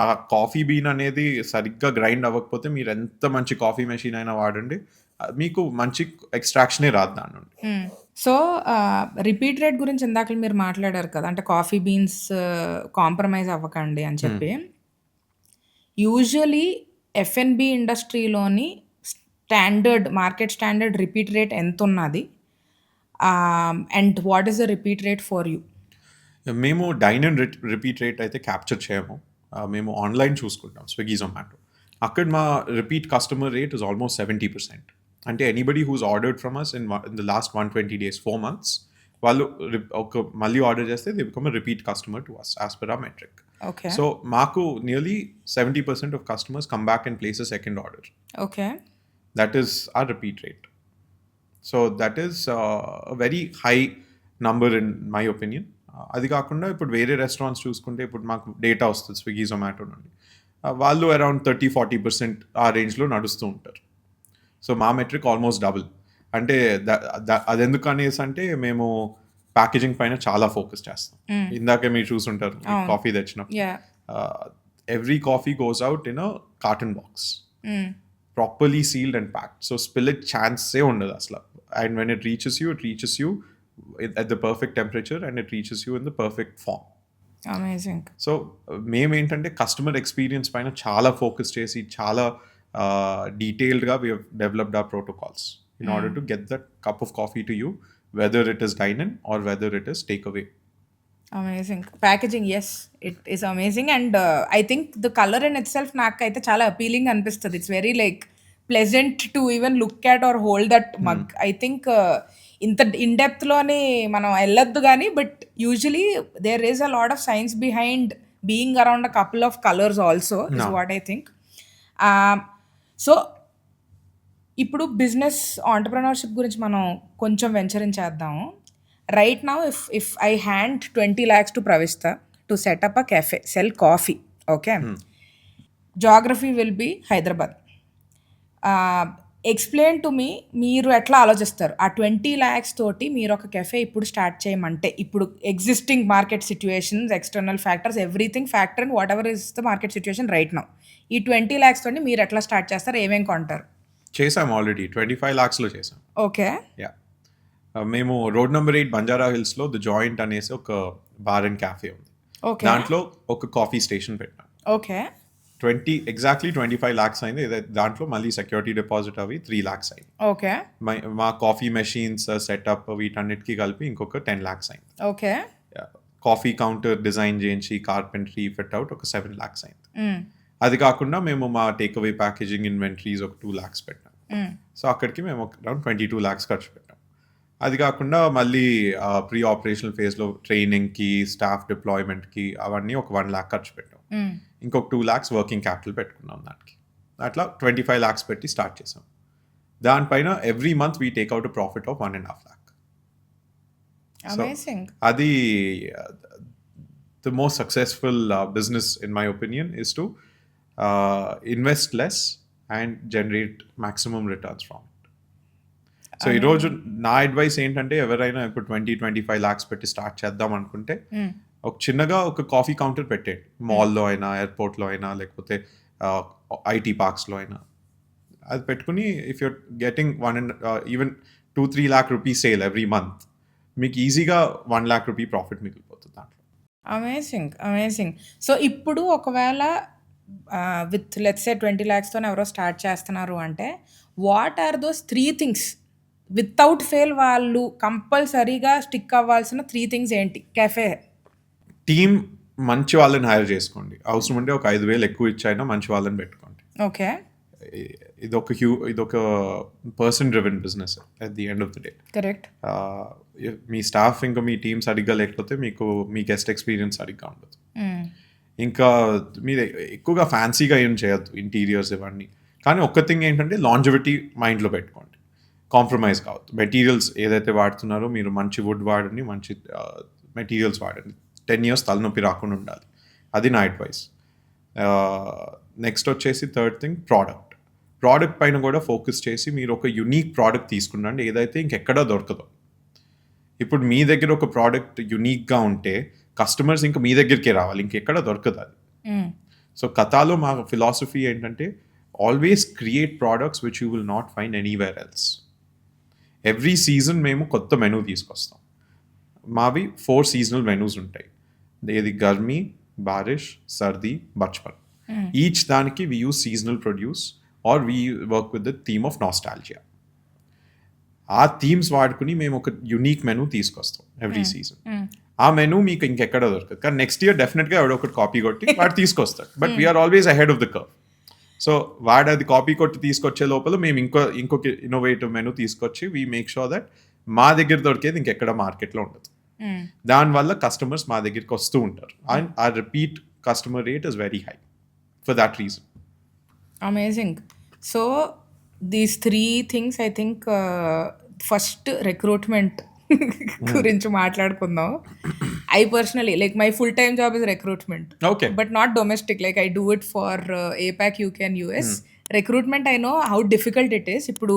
ఆ కాఫీ బీన్ అనేది సరిగ్గా గ్రైండ్ అవ్వకపోతే మీరు ఎంత మంచి కాఫీ మెషిన్ అయినా వాడండి, మీకు మంచి ఎక్స్ట్రాక్షనే రాదు దాని నుండి. సో రిపీట్ రేట్ గురించి ఇందాక మీరు మాట్లాడారు కదా, అంటే కాఫీ బీన్స్ కాంప్రమైజ్ అవ్వకండి అని చెప్పి. యూజువలీ ఎఫ్ఎన్బి ఇండస్ట్రీలోని మార్కెట్ స్టాండర్డ్ రిపీట్ రేట్ ఎంత ఉన్నది, and what is the repeat rate for you? మేము డైన్ అండ్ రిపీట్ రేట్ అయితే క్యాప్చర్ చేయము. మేము ఆన్లైన్ చూసుకుంటాం, స్విగ్గీ, జొమాటో. అక్కడ మా repeat customer rate is almost 70%. అంటే anybody who's ordered from us in the last 120 days, 4 months, వాళ్ళు మళ్ళీ ఆర్డర్ చేస్తే they become a repeat customer to us as per ఆ మెట్రిక్. ఓకే. సో మాకు nearly 70% of customers come back and place a second order. Okay. That is our repeat rate. So that is a very high number in my opinion. అది కాకుండా ఇప్పుడు వేరే restaurants చూసుకుంటే ఇప్పుడు మాకు data వస్తుంది Swiggy, Zomato నుండి. వాళ్ళు అరౌండ్ 30-40% ఆ రేంజ్లో నడుస్తూ ఉంటారు. సో మా మెట్రిక్ ఆల్మోస్ట్ డబుల్. అంటే అది ఎందుకు అనేసి అంటే మేము ప్యాకేజింగ్ పైన చాలా ఫోకస్ చేస్తాం. ఇందాకే మీరు చూసుంటారు కాఫీ తెచ్చినప్పుడు every coffee goes out in a carton box, properly sealed and packed. So spill it ఛాన్సే ఉండదు అసలు. And when it reaches you at the perfect temperature and it reaches you in the perfect form. Amazing. So మేమేంటంటే customer experience పైన చాలా focus చేసి చాలా డీటెయిల్డ్గా we have developed our protocols in order to get that cup of coffee to you, whether it is dine-in or whether it is takeaway. Amazing. Packaging, yes, it is amazing. And I think the color in itself నాకైతే చాలా appealing అనిపిస్తుంది. It's very like pleasant to even look at or hold that mug. I think ఇంత in డెప్త్లోని మనం వెళ్ళొద్దు కానీ, but usually there is a lot of science behind being around a couple of colours also is what I think. So ఇప్పుడు business entrepreneurship గురించి మనం కొంచెం వెంచరించేద్దాము. Right now if I hand 20 lakhs to Pravishta to set up a cafe, sell coffee, okay? Geography will be Hyderabad. Explain to me, మీరు ఎట్లా ఆలోచిస్తారు ఆ 20 lakhs తోటి మీరు ఒక కెఫే ఇప్పుడు స్టార్ట్ చేయమంటే? ఇప్పుడు existing market situations, external factors, everything factor and what ever is the market situation right now, ఈ 20 lakhs తోటి మీరు ఎట్లా స్టార్ట్ చేస్తారు? ఏమేం కొంటారు? చేసాం ఆల్రెడీ 25 lakhsలో చేసాం. ఓకే. యా, మేము రోడ్ నెంబర్ 8 బంజారా హిల్స్లో ద జాయింట్ అనేసి ఒక బార్ అండ్ క్యాఫే ఉంది. ఓకే. దాంట్లో ఒక కాఫీ స్టేషన్ పెట్టాం. ఓకే. 25 lakhs అయింది. దాంట్లో మళ్ళీ సెక్యూరిటీ డిపాజిట్ అవి 3 lakhs అయింది. ఓకే. మా కాఫీ మెషిన్స్ సెటప్ వీటన్నిటికీ కలిపి ఇంకొక 10 lakhs అయింది. ఓకే. కాఫీ కౌంటర్ డిజైన్ చేయించి కార్పెంటరీ ఫిట్ అవుట్ ఒక 7 lakhs అయింది. అది కాకుండా మేము మా టేక్ అవే ప్యాకేజింగ్ ఇన్వెంటరీస్ ఒక 2 lakhs పెట్టాం. సో అక్కడికి మేము అరౌండ్ 22 lakhs ఖర్చు పెట్టాం. అది కాకుండా మళ్ళీ ప్రీ ఆపరేషనల్ ఫేజ్లో ట్రైనింగ్కి, స్టాఫ్ డిప్లాయ్మెంట్కి అవన్నీ ఒక 1 lakh ఖర్చు పెట్టాం. ఇంకొక 2 lakhs వర్కింగ్ క్యాపిటల్ పెట్టుకున్నాం దానికి. అట్లా 25 lakhs పెట్టి స్టార్ట్ చేసాం. దానిపైన every month we take out a profit of 1.5 lakh. Amazing. అది the most successful business in my opinion is to invest less and generate maximum returns from it. So ఈరోజు నా advice ఏంటంటే ఎవరైనా ఇప్పుడు 20-25 lakhs పెట్టి start చేద్దాం అనుకుంటే ఒక చిన్నగా ఒక కాఫీ కౌంటర్ పెట్టేయండి. మాల్లో అయినా, ఎయిర్పోర్ట్లో అయినా, లేకపోతే ఐటీ పార్క్స్లో అయినా. అది పెట్టుకుని if you're getting even 2-3 lakh rupee sale every month, మీకు ఈజీగా 1 lakh rupee ప్రాఫిట్ మిగిలిపోతుంది దాంట్లో. Amazing, amazing. సో ఇప్పుడు ఒకవేళ విత్ లెట్స్ సే 20 lakhsతో ఎవరో స్టార్ట్ చేస్తున్నారు అంటే, what are those 3 things without fail వాళ్ళు కంపల్సరీగా స్టిక్ అవ్వాల్సిన 3 things ఏంటి? కెఫే టీమ్ మంచి వాళ్ళని హైర్ చేసుకోండి. అవసరం ఉంటే ఒక 5,000 ఎక్కువ ఇచ్చైనా మంచి వాళ్ళని పెట్టుకోండి. ఓకే. ఇదొక person driven business at the end of the day. Correct. Me staff ఇంకా మీ టీమ్ సరిగ్గా లేకపోతే మీకు మీ గెస్ట్ ఎక్స్పీరియన్స్ సరిగ్గా ఉండదు. ఇంకా మీరు ఎక్కువగా ఫ్యాన్సీగా ఏం చేయొద్దు ఇంటీరియర్స్ ఇవన్నీ. కానీ ఒక్క థింగ్ ఏంటంటే లాంజివిటీ మైండ్లో పెట్టుకోండి. కాంప్రమైజ్ కావద్దు. మెటీరియల్స్ ఏదైతే వాడుతున్నారో మీరు మంచి వుడ్ వాడండి, మంచి మెటీరియల్స్ వాడండి. 10 years తలనొప్పి రాకుండా ఉండాలి. అది నా అడ్వైస్. నెక్స్ట్ వచ్చేసి థర్డ్ థింగ్ ప్రోడక్ట్ పైన కూడా ఫోకస్ చేసి మీరు ఒక యునీక్ ప్రోడక్ట్ తీసుకున్నాండి ఏదైతే ఇంకెక్కడా దొరకదు. ఇప్పుడు మీ దగ్గర ఒక ప్రోడక్ట్ యునీక్గా ఉంటే కస్టమర్స్ ఇంకా మీ దగ్గరికే రావాలి, ఇంకెక్కడ దొరకదు అది. సో కథాలో మా ఫిలాసఫీ ఏంటంటే always create products which you will not find anywhere else. Every season మేము కొత్త మెనూ తీసుకొస్తాం. మావి 4 సీజనల్ మెనూస్ ఉంటాయి. ఏది గర్మీ, బారిష్, సర్ది, బచ్పన్. ఈచ్ దానికి we use seasonal produce are we work with the theme of nostalgia. ఆ థీమ్స్ వాడుకుని మేము ఒక యునీక్ మెనూ తీసుకొస్తాం ఎవ్రీ సీజన్. ఆ మెనూ మీకు ఇంకెక్కడ దొరకదు, కానీ నెక్స్ట్ ఇయర్ డెఫినెట్గా ఎవడో ఒకటి కాపీ కొట్టి వాడు తీసుకొస్తాడు. But we're always ahead of the curve. So వాడు అది కాపీ కొట్టి తీసుకొచ్చే లోపల మేము ఇంకొక ఇన్నోవేటివ్ మెనూ తీసుకొచ్చి వీ మేక్ షూర్ దట్ మా దగ్గర దొరికేది ఇంకెక్కడ మార్కెట్లో ఉండదు. దానివల్ల కస్టమర్స్ మా దగ్గరికి వస్తూ ఉంటారు. అండ్ ఆ repeat customer rate is very high for that reason. Amazing. So these 3 things I think first recruitment గురించి మాట్లాడుకుందాం. I personally like my full time job is recruitment, but not domestic. Like I do it for APAC, UK and US. Recruitment I know how difficult it is. ఇప్పుడు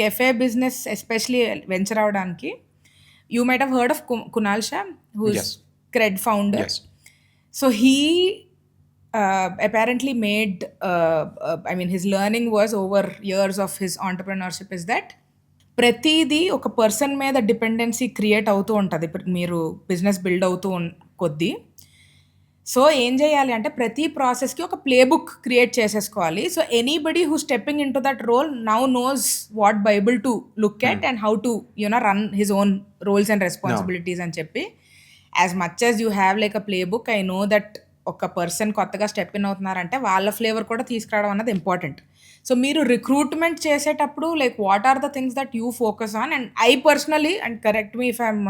cafe business especially venture అవడానికి, you might have heard of Kunal Shah, who's Cred founder. So he apparently made I mean his learning was over years of his entrepreneurship is that ప్రతిదీ ఒక person మీద dependency create అవుతూ ఉంటుంది మీరు business build అవుతూ కొద్దీ. So ఏం చేయాలి అంటే ప్రతి ప్రాసెస్కి ఒక ప్లే బుక్ క్రియేట్ చేసేసుకోవాలి. So anybody who stepping into that role now knows what bible to look at and how to run his own roles and responsibilities అని చెప్పి, as much as you have like a playbook, I know that ఒక person కొత్తగా step in అవుతున్నారంటే వాళ్ళ flavour కూడా తీసుకురావడం అన్నది important. So మీరు రిక్రూట్మెంట్ చేసేటప్పుడు like what are the things that you focus on? And I personally, and correct me if I'm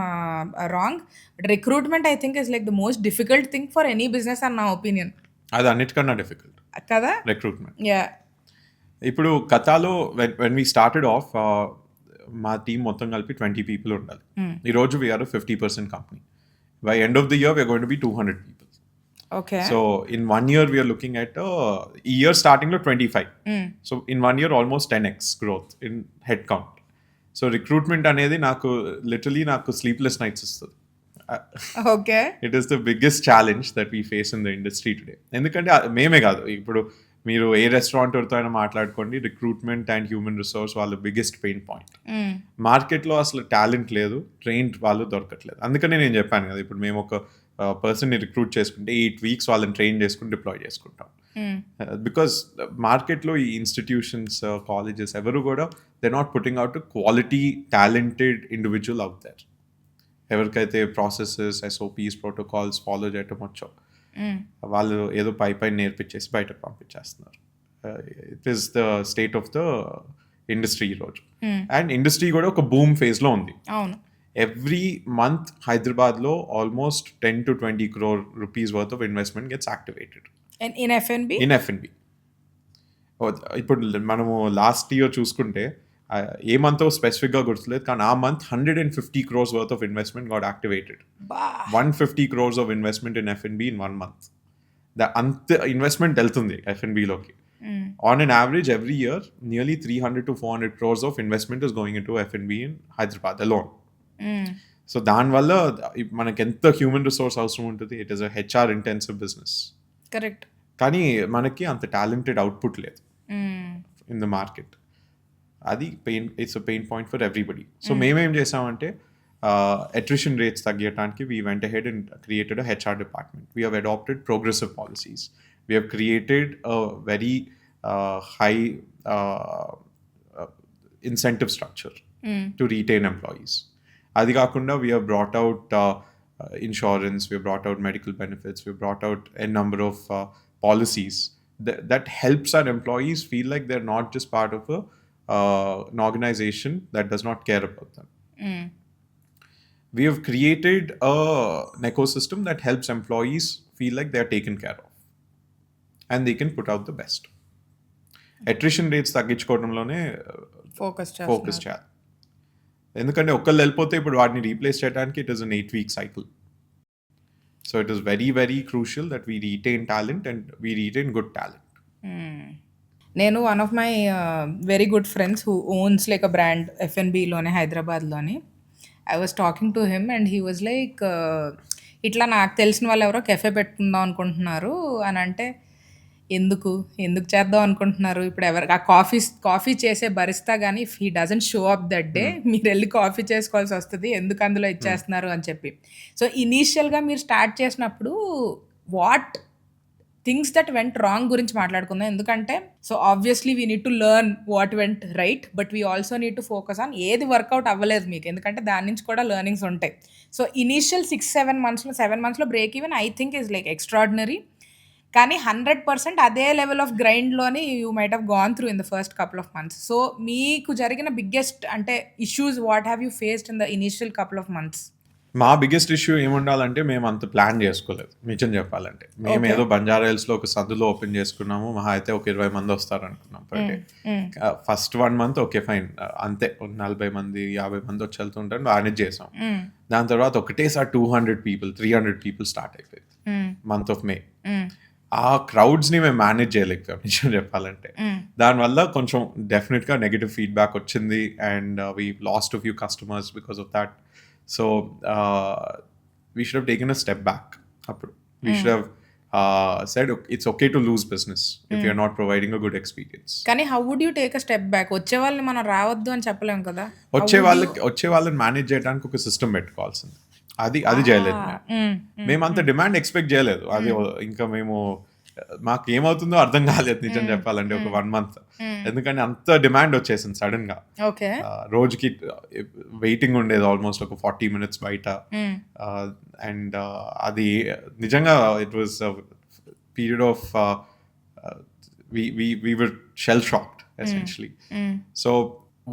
wrong, but recruitment I think is like the most difficult thing for any business అన్న నా opinion. అది అన్నిటికన్నా difficult కదా recruitment. Yeah. ఇప్పుడు కథాలో when we started off మా team మొత్తం కలిపి 20 people ఉండాలి. ఈరోజు we're 50% company. By end of the year we're going to be 200 people. Okay. So in 1 year we are looking at year starting lo 25. So in 1 year almost 10x growth in headcount. So recruitment anedi naku literally sleepless nights istadi. Okay. It is the biggest challenge that we face in the industry today. Endukante meme kaadu ippudu మీరు ఏ రెస్టారెంట్తో అయినా మాట్లాడుకోండి, recruitment and human resource వాళ్ళ biggest pain point. మార్కెట్లో అసలు talent లేదు, trained వాళ్ళు దొరకట్లేదు. అందుకనే నేను చెప్పాను కదా, ఇప్పుడు మేము ఒక పర్సన్ని రిక్రూట్ చేసుకుంటే 8 weeks వాళ్ళని ట్రైన్ చేసుకుని డిప్లాయ్ చేసుకుంటాం. బికాస్ మార్కెట్లో ఈ ఇన్స్టిట్యూషన్స్, కాలేజెస్ ఎవరు కూడా they not putting out quality talented individual out there. ఎవరికైతే ప్రాసెసెస్, SOPs, ప్రోటోకాల్స్ ఫాలో చేయటం వచ్చో వాళ్ళు ఏదో పై నేర్పించేసి బయటకు పంపించేస్తున్నారు. It is the state of the industry ఈరోజు. అండ్ ఇండస్ట్రీ కూడా ఒక బూమ్ ఫేజ్లో ఉంది. ఎవ్రీ మంత్ హైదరాబాద్లో almost 10 to 20 crore rupees worth of investment gets activated. In F&B? In F&B. ఇప్పుడు మనము లాస్ట్ ఇయర్ చూసుకుంటే ఏ మంత్ స్పెసిఫిక్గా గుర్తులేదు, కానీ ఆ month 150 crores worth of investment got activated. 150 crores of investment in F&B in 1 month. అంత investment వెళ్తుంది F&Bలోకి. On an average every year nearly 300 to 400 crores of investment is going into F&B in Hyderabad alone. So దానివల్ల మనకి ఎంత human resource అవసరం ఉంటుంది. It is a HR intensive business. Correct. కానీ మనకి అంత టాలెంటెడ్ అవుట్పుట్ లేదు ఇన్ ద మార్కెట్. అది it's a pain point for everybody. So మేమేం చేసామంటే attrition rates తగ్గటానికి we went ahead and created a HR department. We have adopted progressive policies. We have created a very high incentive structure to retain employees. అది కాకుండా we have brought out insurance, we have brought out medical benefits, we have brought out a number of policies that helps our employees feel like they're not just part of an organization that does not care about them. We have created an ecosystem that helps employees feel like they are taken care of and they can put out the best. Attrition rates తగ్గించుకోవడంలోనే focus చేయాలి. ఎందుకంటే ఒక్కళ్ళు వెళ్ళిపోతే ఇప్పుడు వాటిని replace చేయడానికి it is an 8 week cycle. So it is very, very crucial that we retain talent and we retain good talent. నేను one of my very good friends who owns like a brand ఎఫ్ఎన్బిలోనే హైదరాబాద్లోని I was talking to him and he was like ఇట్లా నాకు తెలిసిన వాళ్ళు ఎవరో cafe పెట్టుకుందాం అనుకుంటున్నారు అని అంటే ఎందుకు ఎందుకు చేద్దాం అనుకుంటున్నారు ఇప్పుడు ఎవరు ఆ కాఫీ చేసే బరిస్తా కానీ if he doesn't show up that day మీరు వెళ్ళి కాఫీ చేసుకోవాల్సి వస్తుంది ఎందుకు అందులో ఇచ్చేస్తున్నారు అని చెప్పి సో ఇనీషియల్గా మీరు స్టార్ట్ చేసినప్పుడు what things that went wrong గురించి మాట్లాడుకుందాం ఎందుకంటే so obviously we need to learn what went right but we also need to focus on ఏది వర్కౌట్ అవ్వలేదు మీకు ఎందుకంటే దాని నుంచి కూడా లెర్నింగ్స్ ఉంటాయి సో ఇనీషియల్ 7 మంత్స్లో break even I think is like extraordinary కానీ 100% అదే లెవెల్ ఆఫ్ గ్రైండ్లోని you might have gone through in the first couple of months so మీకు జరిగిన బిగ్గెస్ట్ అంటే issues what have you faced in the initial couple of months మా biggest issue ఏముండాలంటే మేము అంత ప్లాన్ చేసుకోలేదు నిజం చెప్పాలంటే మేము ఏదో బంజారా హిల్స్లో ఒక సందులో ఓపెన్ చేసుకున్నాము మహా అయితే ఒక 20 మంది వస్తారు అనుకున్నాం per day first 1 month okay fine అంతే 40 మంది 50 మంది వచ్చి వెళ్తుంటారు మేనేజ్ చేసాం దాని తర్వాత ఒకటేసారి 200 పీపుల్ 300 పీపుల్ స్టార్ట్ అయిపోయింది మంత్ ఆఫ్ మే ఆ క్రౌడ్స్ని మేము మేనేజ్ చేయలేకపోయాం నిజం చెప్పాలంటే దానివల్ల కొంచెం డెఫినెట్గా నెగిటివ్ ఫీడ్బ్యాక్ వచ్చింది and we lost few customers because of that so we should have taken a step back అప్పుడు we should have said it's okay to lose business if you're not providing a good experience. కానీ how would you take a step back వచ్చే వాళ్ళని మనం రావద్దు అని చెప్పలేం కదా వచ్చే వాళ్ళని మేనేజ్ చేయడానికి ఒక సిస్టమ్ పెట్టుకోవాల్సింది అది చేయలేదు మేము అంత డిమాండ్ ఎక్స్పెక్ట్ చేయలేదు అది ఇంకా మేము మాకు ఏమవుతుందో అర్థం కాలేదు నిజం చెప్పాలంటే ఒక 1 month ఎందుకంటే అంత డిమాండ్ వచ్చేసింది సడన్ గా రోజుకి వెయిటింగ్ ఉండేది ఆల్మోస్ట్ ఒక 40 minutes బయట అండ్ అది నిజంగా it was period of we were shell shocked essentially. So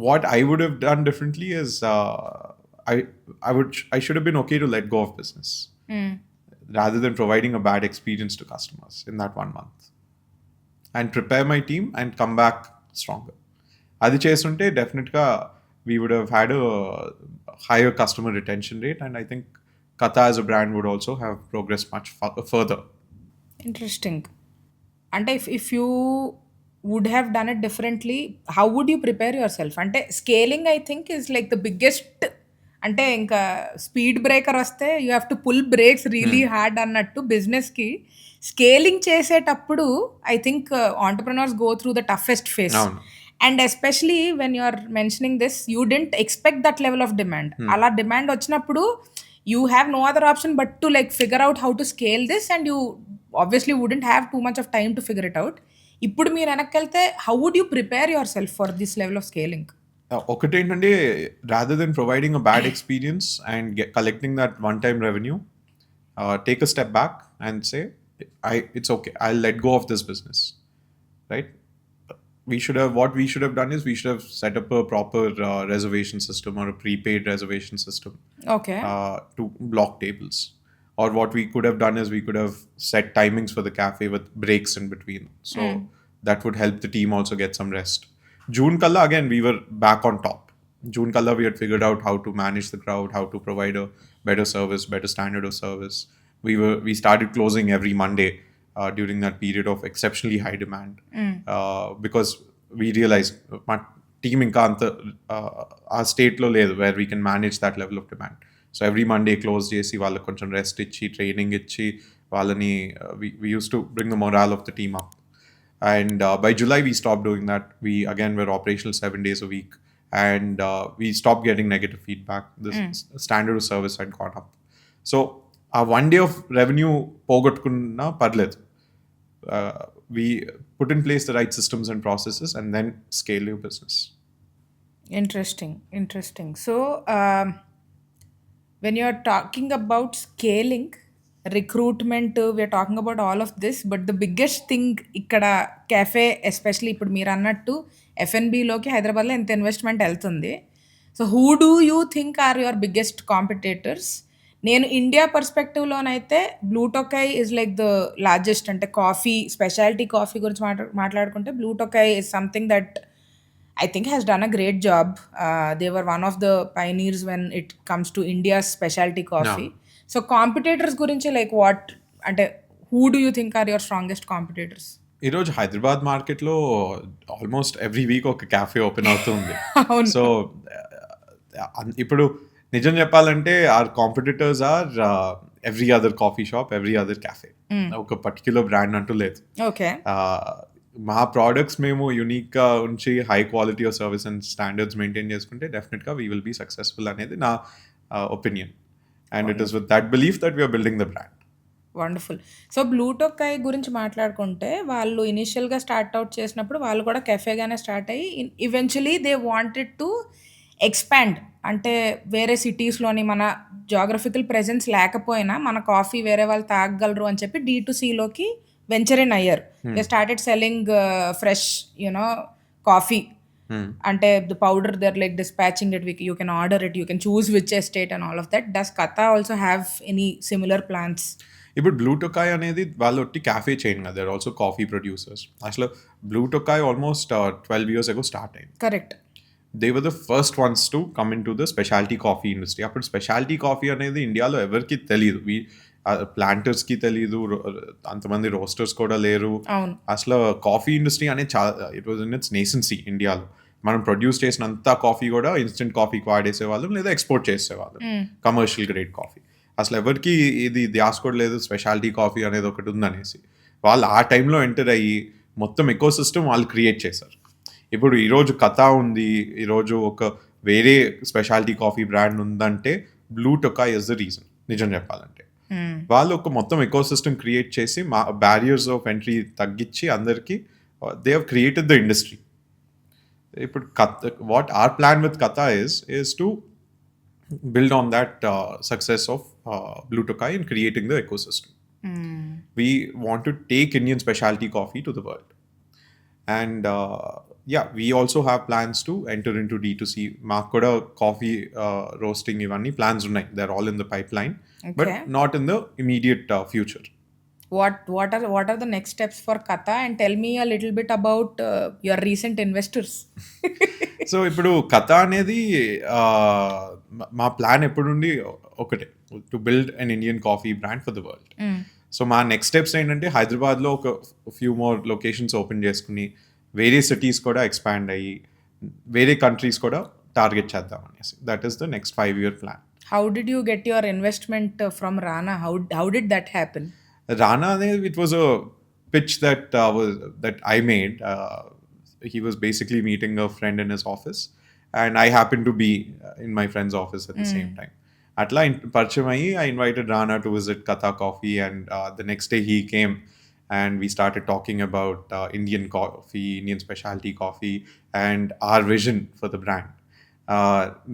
what I would have done differently is I should have been okay to let go of business rather than providing a bad experience to customers in that 1 month and prepare my team and come back stronger. Adi chestunte definitely we would have had a higher customer retention rate and I think Katha as a brand would also have progressed much further. Interesting. And if you would have done it differently, how would you prepare yourself? Ante scaling I think is like the biggest అంటే ఇంకా speed breaker వస్తే you have to pull brakes really hard అన్నట్టు బిజినెస్కి scaling చేసేటప్పుడు I think entrepreneurs go through the toughest phase and especially when you are mentioning this you didn't expect that level of demand అలా demand వచ్చినప్పుడు you have no other option but to like figure out how to scale this and you obviously wouldn't have too much of time to figure it out ఇప్పుడు మీరు వెనక్కి వెళ్తే how would you prepare yourself for this level of scaling ఒకటి ఏంటంటే rather than providing a bad experience and collecting that one-time revenue, take a step back and say, it's okay, I'll let go of this business, right? What we should have done is we should have set up a proper reservation system or a prepaid reservation system to block tables. Or what we could have done is we could have set timings for the cafe with breaks in between. So that would help the team also get some rest. June kalla again we were back on top. June kalla we had figured out how to manage the crowd, how to provide a better service, better standard of service. We started closing every Monday during that period of exceptionally high demand because we realized my team inka anta our state lo ledu where we can manage that level of demand. So every Monday close chesi వాళ్ళకి కొంచెం rest ఇచ్చి training ఇచ్చి వాళ్ళని we used to bring the morale of the team up. And by July, we stopped doing that. We again were operational 7 days a week, and we stopped getting negative feedback. The standard of service had gone up. So, 1 day of revenue pogottkunna parled. We put in place the right systems and processes, and then scale your business. Interesting. So, when you are talking about scaling, recruitment we're talking about all of this but the biggest thing ఇక్కడ cafe especially ఇప్పుడు మీరు అన్నట్టు ఎఫ్ఎన్బిలోకి హైదరాబాద్లో ఎంత investment వెళ్తుంది so who do you think are your biggest competitors నేను India పర్స్పెక్టివ్లోనైతే Blue Tokai is like the largest అంటే కాఫీ స్పెషాలిటీ కాఫీ గురించి మాట్లాడుకుంటే Blue Tokai is something that I think has done a great job. They were one of the pioneers when it comes to India's specialty coffee. No. So competitors గురించి like what అంటే who do you think are your strongest competitors? ఈరోజు హైదరాబాద్ మార్కెట్లో almost every week ఒక cafe open అవుతుంది. అవును. So ఇప్పుడు నిజం చెప్పాలంటే our competitors are every other coffee shop, every other cafe. ఒక పర్టిక్యులర్ బ్రాండ్ అంటూ లేదు. ఓకే. మా ప్రోడక్ట్స్ మేము యూనిక్గా ఉంచి high quality of service and standards maintain చేసుకుంటే డెఫినెట్గా వీ విల్ బీ సక్సెస్ఫుల్ అనేది నా opinion. And it is with that belief that we're building the brand. Wonderful. So Blue Tokai గురించి మాట్లాడుకుంటే వాళ్ళు ఇనిషియల్గా స్టార్ట్ అవుట్ చేసినప్పుడు వాళ్ళు కూడా కెఫేగానే స్టార్ట్ అయ్యి eventually they wanted to expand. అంటే వేరే సిటీస్లోని మన జాగ్రఫికల్ ప్రెజెన్స్ లేకపోయినా మన కాఫీ వేరే వాళ్ళు తాగగలరు అని చెప్పి D2Cలోకి వెంచర్ ఇన్ అయ్యారు. They started selling fresh you know coffee. అంటే the powder they're like dispatching it, you can order it, you can choose which estate and all of that. Does Katha also have any similar plans? ఇప్పుడు బ్లూ టొకాయ్ అనేది వాళ్ళు ఒట్టి cafe chain కదా, they're also coffee producers. అసలు Blue Tokai almost 12 years ago start అయింది. Correct. They were the first ones to come in to the speciality coffee industry. అప్పుడు speciality coffee అనేది ఇండియాలో ఎవరికి తెలియదు. ప్లాంటర్స్కి తెలియదు, అంతమంది రోస్టర్స్ కూడా లేరు. అసలు కాఫీ ఇండస్ట్రీ అనేది చాలా ఇట్ వాజ్ ఇన్ ఇట్స్ నేసెన్సీ ఇండియాలో. మనం ప్రొడ్యూస్ చేసినంత కాఫీ కూడా ఇన్స్టెంట్ కాఫీకి వాడేసేవాళ్ళం, లేదా ఎక్స్పోర్ట్ చేసేవాళ్ళం కమర్షియల్ గ్రేడ్ కాఫీ. అసలు ఎవరికి ఇది ధ్యాస కూడా లేదు స్పెషాలిటీ కాఫీ అనేది ఒకటి ఉందనేసి. వాళ్ళు ఆ టైంలో ఎంటర్ అయ్యి మొత్తం ఎకో సిస్టమ్ వాళ్ళు క్రియేట్ చేశారు. ఇప్పుడు ఈరోజు కథా ఉంది, ఈరోజు ఒక వేరే స్పెషాలిటీ కాఫీ బ్రాండ్ ఉందంటే బ్లూ టొకాయ్ ఇస్ ద రీజన్. నిజం చెప్పాలంటే వాళ్ళు ఒక మొత్తం ఎకో సిస్టమ్ క్రియేట్ చేసి మా బ్యారియర్స్ ఆఫ్ ఎంట్రీ తగ్గించి అందరికీ they have created the industry. ఇప్పుడు వాట్ ఆర్ ప్లాన్ విత్ కథా is to build on that success of Blue Tokai in creating the ecosystem. We want to take Indian specialty coffee to the world. And we also have plans to enter into D2C. Maku kuda coffee roasting ivanni plans unnai. They're all in the pipeline, but not in the immediate future. What are the next steps for Katha, and tell me a little bit about your recent investors? So ఇప్పుడు కథ అనేది మా plan ఎప్పుడుండి ఒకటే, to build an Indian coffee brand for the world. So మా next steps ఏంటంటే హైదరాబాద్లో ఒక few more locations open చేసుకుని వేరే సిటీస్ కూడా ఎక్స్పాండ్ అయ్యి వేరే కంట్రీస్ కూడా టార్గెట్ చేద్దాం అనేసి. That is the next 5-year plan. How did you get your investment from Rana? How did that happen? Rana, it was a pitch that I made. He was basically meeting a friend in his office, and I happened to be in my friend's office at the same time. Atla parchayam ayyi, I invited Rana to visit Katha Coffee, and the next day he came and we started talking about Indian coffee, Indian specialty coffee, and our vision for the brand.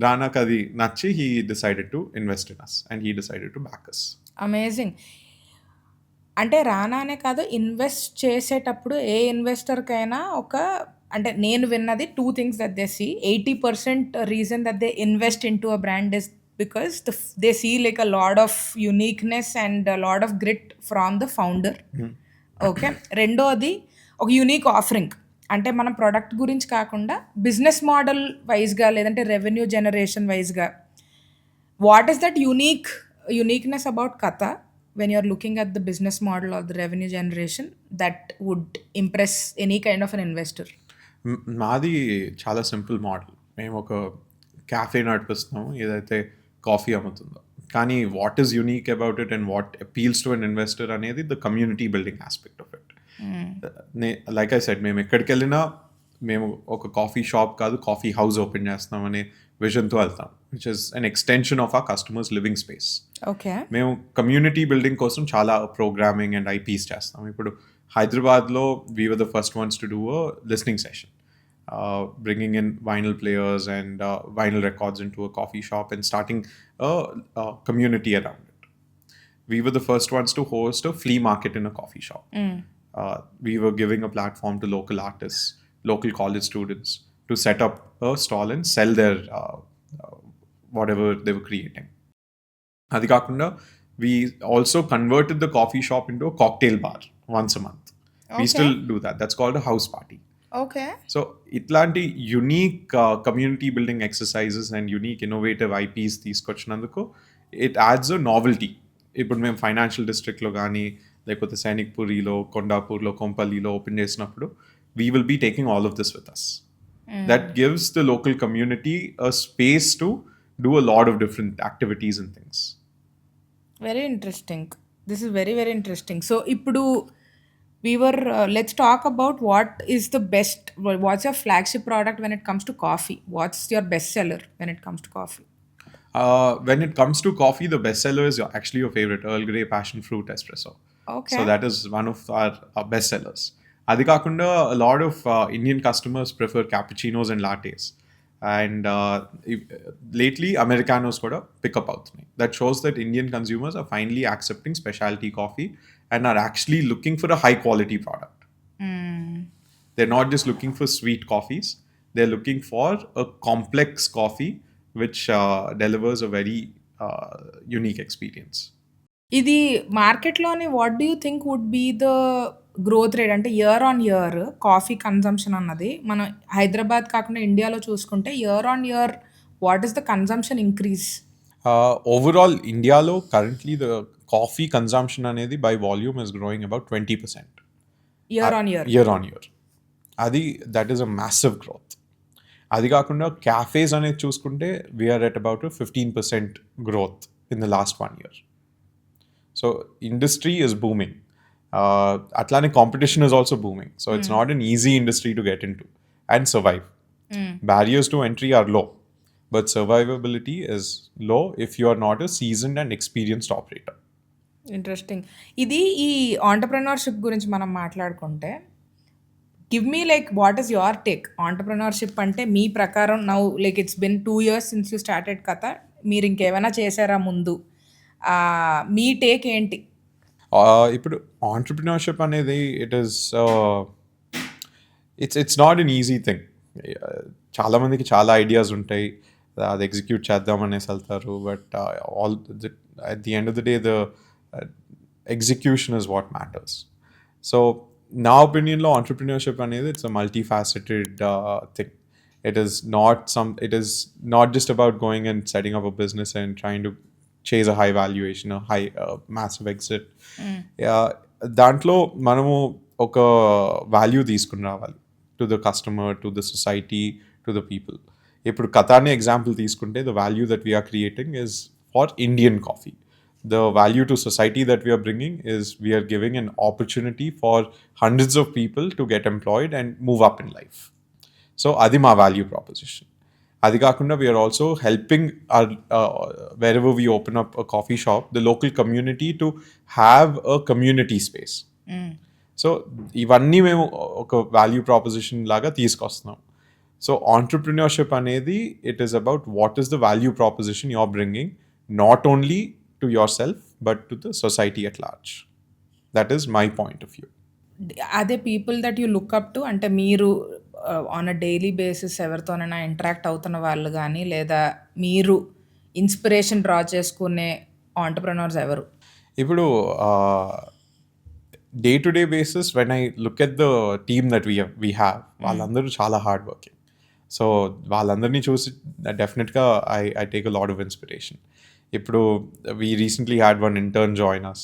Rana kadi nachi, he decided to invest in us, and he decided to back us. Amazing. అంటే రానానే కాదు, invest చేసేటప్పుడు ఏ ఇన్వెస్టర్కైనా ఒక అంటే నేను విన్నది 2 things that they see. 80% reason that they invest into a brand is because they see like a lot of uniqueness and a lot of grit from the founder. Okay. రెండోది ఒక unique offering. అంటే మన product గురించి కాకుండా business model వైజ్గా లేదంటే revenue generation వైజ్గా what is that uniqueness about కథ when you're looking at the business model or the revenue generation that would impress any kind of an investor? మాది చాలా సింపుల్ మోడల్. మేము ఒక క్యాఫే నడిపిస్తున్నాము ఏదైతే coffee అమ్ముతుందో, కానీ what is unique about it and what appeals to an investor అనేది the community building aspect of it. Like I said, మేము ఎక్కడికి వెళ్ళినా మేము ఒక కాఫీ షాప్ కాదు, కాఫీ హౌస్ ఓపెన్ చేస్తాం అనే విజన్తో వెళ్తాం, which is an extension of our customers living space. Okay. మేము కమ్యూనిటీ బిల్డింగ్ కోసం చాలా ప్రోగ్రామింగ్ అండ్ ఐపీస్ చేస్తాం. ఇప్పుడు హైదరాబాద్లో we were the first ones to do a listening session, bringing in vinyl players and vinyl records into a coffee shop and starting a community around it. We were the first ones to host a flea market in a coffee shop. We were giving a platform to local artists, local college students to set up a stall and sell their whatever they were creating. Adi kakunda, we also converted the coffee shop into a cocktail bar once a month. We still do that. That's called a house party. Okay. So itlanti unique community building exercises and unique innovative IPs తీసుకొచ్చినందుకు it adds a novelty ఇప్పుడు మేము financial డిస్ట్రిక్ట్లో కానీ లేకపోతే సైనిక్పురిలో, కొండాపూర్లో, కొంపల్లిలో open చేసినప్పుడు we will be taking all of this with us. That gives the local community a space to do a lot of different activities and things. Very interesting. This is very very interesting. So ఇప్పుడు let's talk about what is the best, what's your flagship product when it comes to coffee? What's your best seller when it comes to coffee? When it comes to coffee, the best seller is actually your favorite Earl Grey Passion Fruit Espresso. Okay. So that is one of our best sellers. అది కాకుండా a lot of Indian customers prefer cappuccinos and lattes. And lately, Americanos కూడా pick-up అవుతున్నాయి. That shows that Indian consumers are finally accepting specialty coffee and are actually looking for a high-quality product. They're not just looking for sweet coffees. They're looking for a complex coffee which delivers a very unique experience. ఇది మార్కెట్లోని what do you think would be the growth rate? అంటే year on year coffee consumption అన్నది మనం హైదరాబాద్ కాకుండా ఇండియాలో చూసుకుంటే year on year what is the consumption increase? Overall ఇండియాలో currently the coffee consumption అనేది by volume is growing about 20% year on year. అది that is a massive growth. అది కాకుండా క్యాఫేస్ అనేది చూసుకుంటే we're at about 15% growth in the last 1 year. So industry is booming. అట్లానే competition is also booming. So it's not an easy industry to get in to and survive. Barriers to entry are low, but survivability is low if you are not a seasoned and experienced operator. Interesting. ఇది ఈ entrepreneurship గురించి మనం మాట్లాడుకుంటే give me like what is your take? Entrepreneurship అంటే మీ ప్రకారం now like it's been 2 years since you started కథ. మీరు ఇంకేమైనా చేశారా ముందు? మీ టేక్ ఏంటి? ఇప్పుడు ఆంటర్ప్రెన్యూర్షిప్ అనేది it's not an easy thing. చాలామందికి చాలా ఐడియాస్ ఉంటాయి, అది ఎగ్జిక్యూట్ చేద్దాం అనేసి వెళ్తారు. But at the end of the day, the execution is what matters. So నా ఒపీనియన్లో ఆంటర్ప్రెన్యూర్షిప్ అనేది it's a multifaceted thing. It is not just about going and setting up a business and trying to chase a high valuation, a high massive exit. దాంట్లో మనము ఒక value తీసుకుని రావాలి to the customer, to the society, to the people. ఇప్పుడు కథాని example తీసుకుంటే the value that we're creating is for Indian coffee. The value to society that we are bringing is we are giving an opportunity for hundreds of people to get employed and move up in life. So adi ma value proposition. Adi kaakunda we are also helping our wherever we open up a coffee shop, the local community to have a community space. So ivanni memu oka value proposition laga teesukostunam. So entrepreneurship anedi, it is about what is the value proposition you are bringing, not only to yourself but to the society at large. That is my point of view. Are there people that you look up to? అంటే మీరు on a daily basis ఎవరితోనైనా interact అవుతున్న వాళ్ళు కానీ లేదా మీరు inspiration draw చేసుకునే entrepreneurs ఎవరు? ఇప్పుడు day to day basis when I look at the team that we have, వాళ్ళందరూ చాలా హార్డ్ వర్కింగ్. సో వాళ్ళందరినీ చూసి డెఫినెట్గా I take a lot of inspiration. ఇప్పుడు we recently had one intern join us.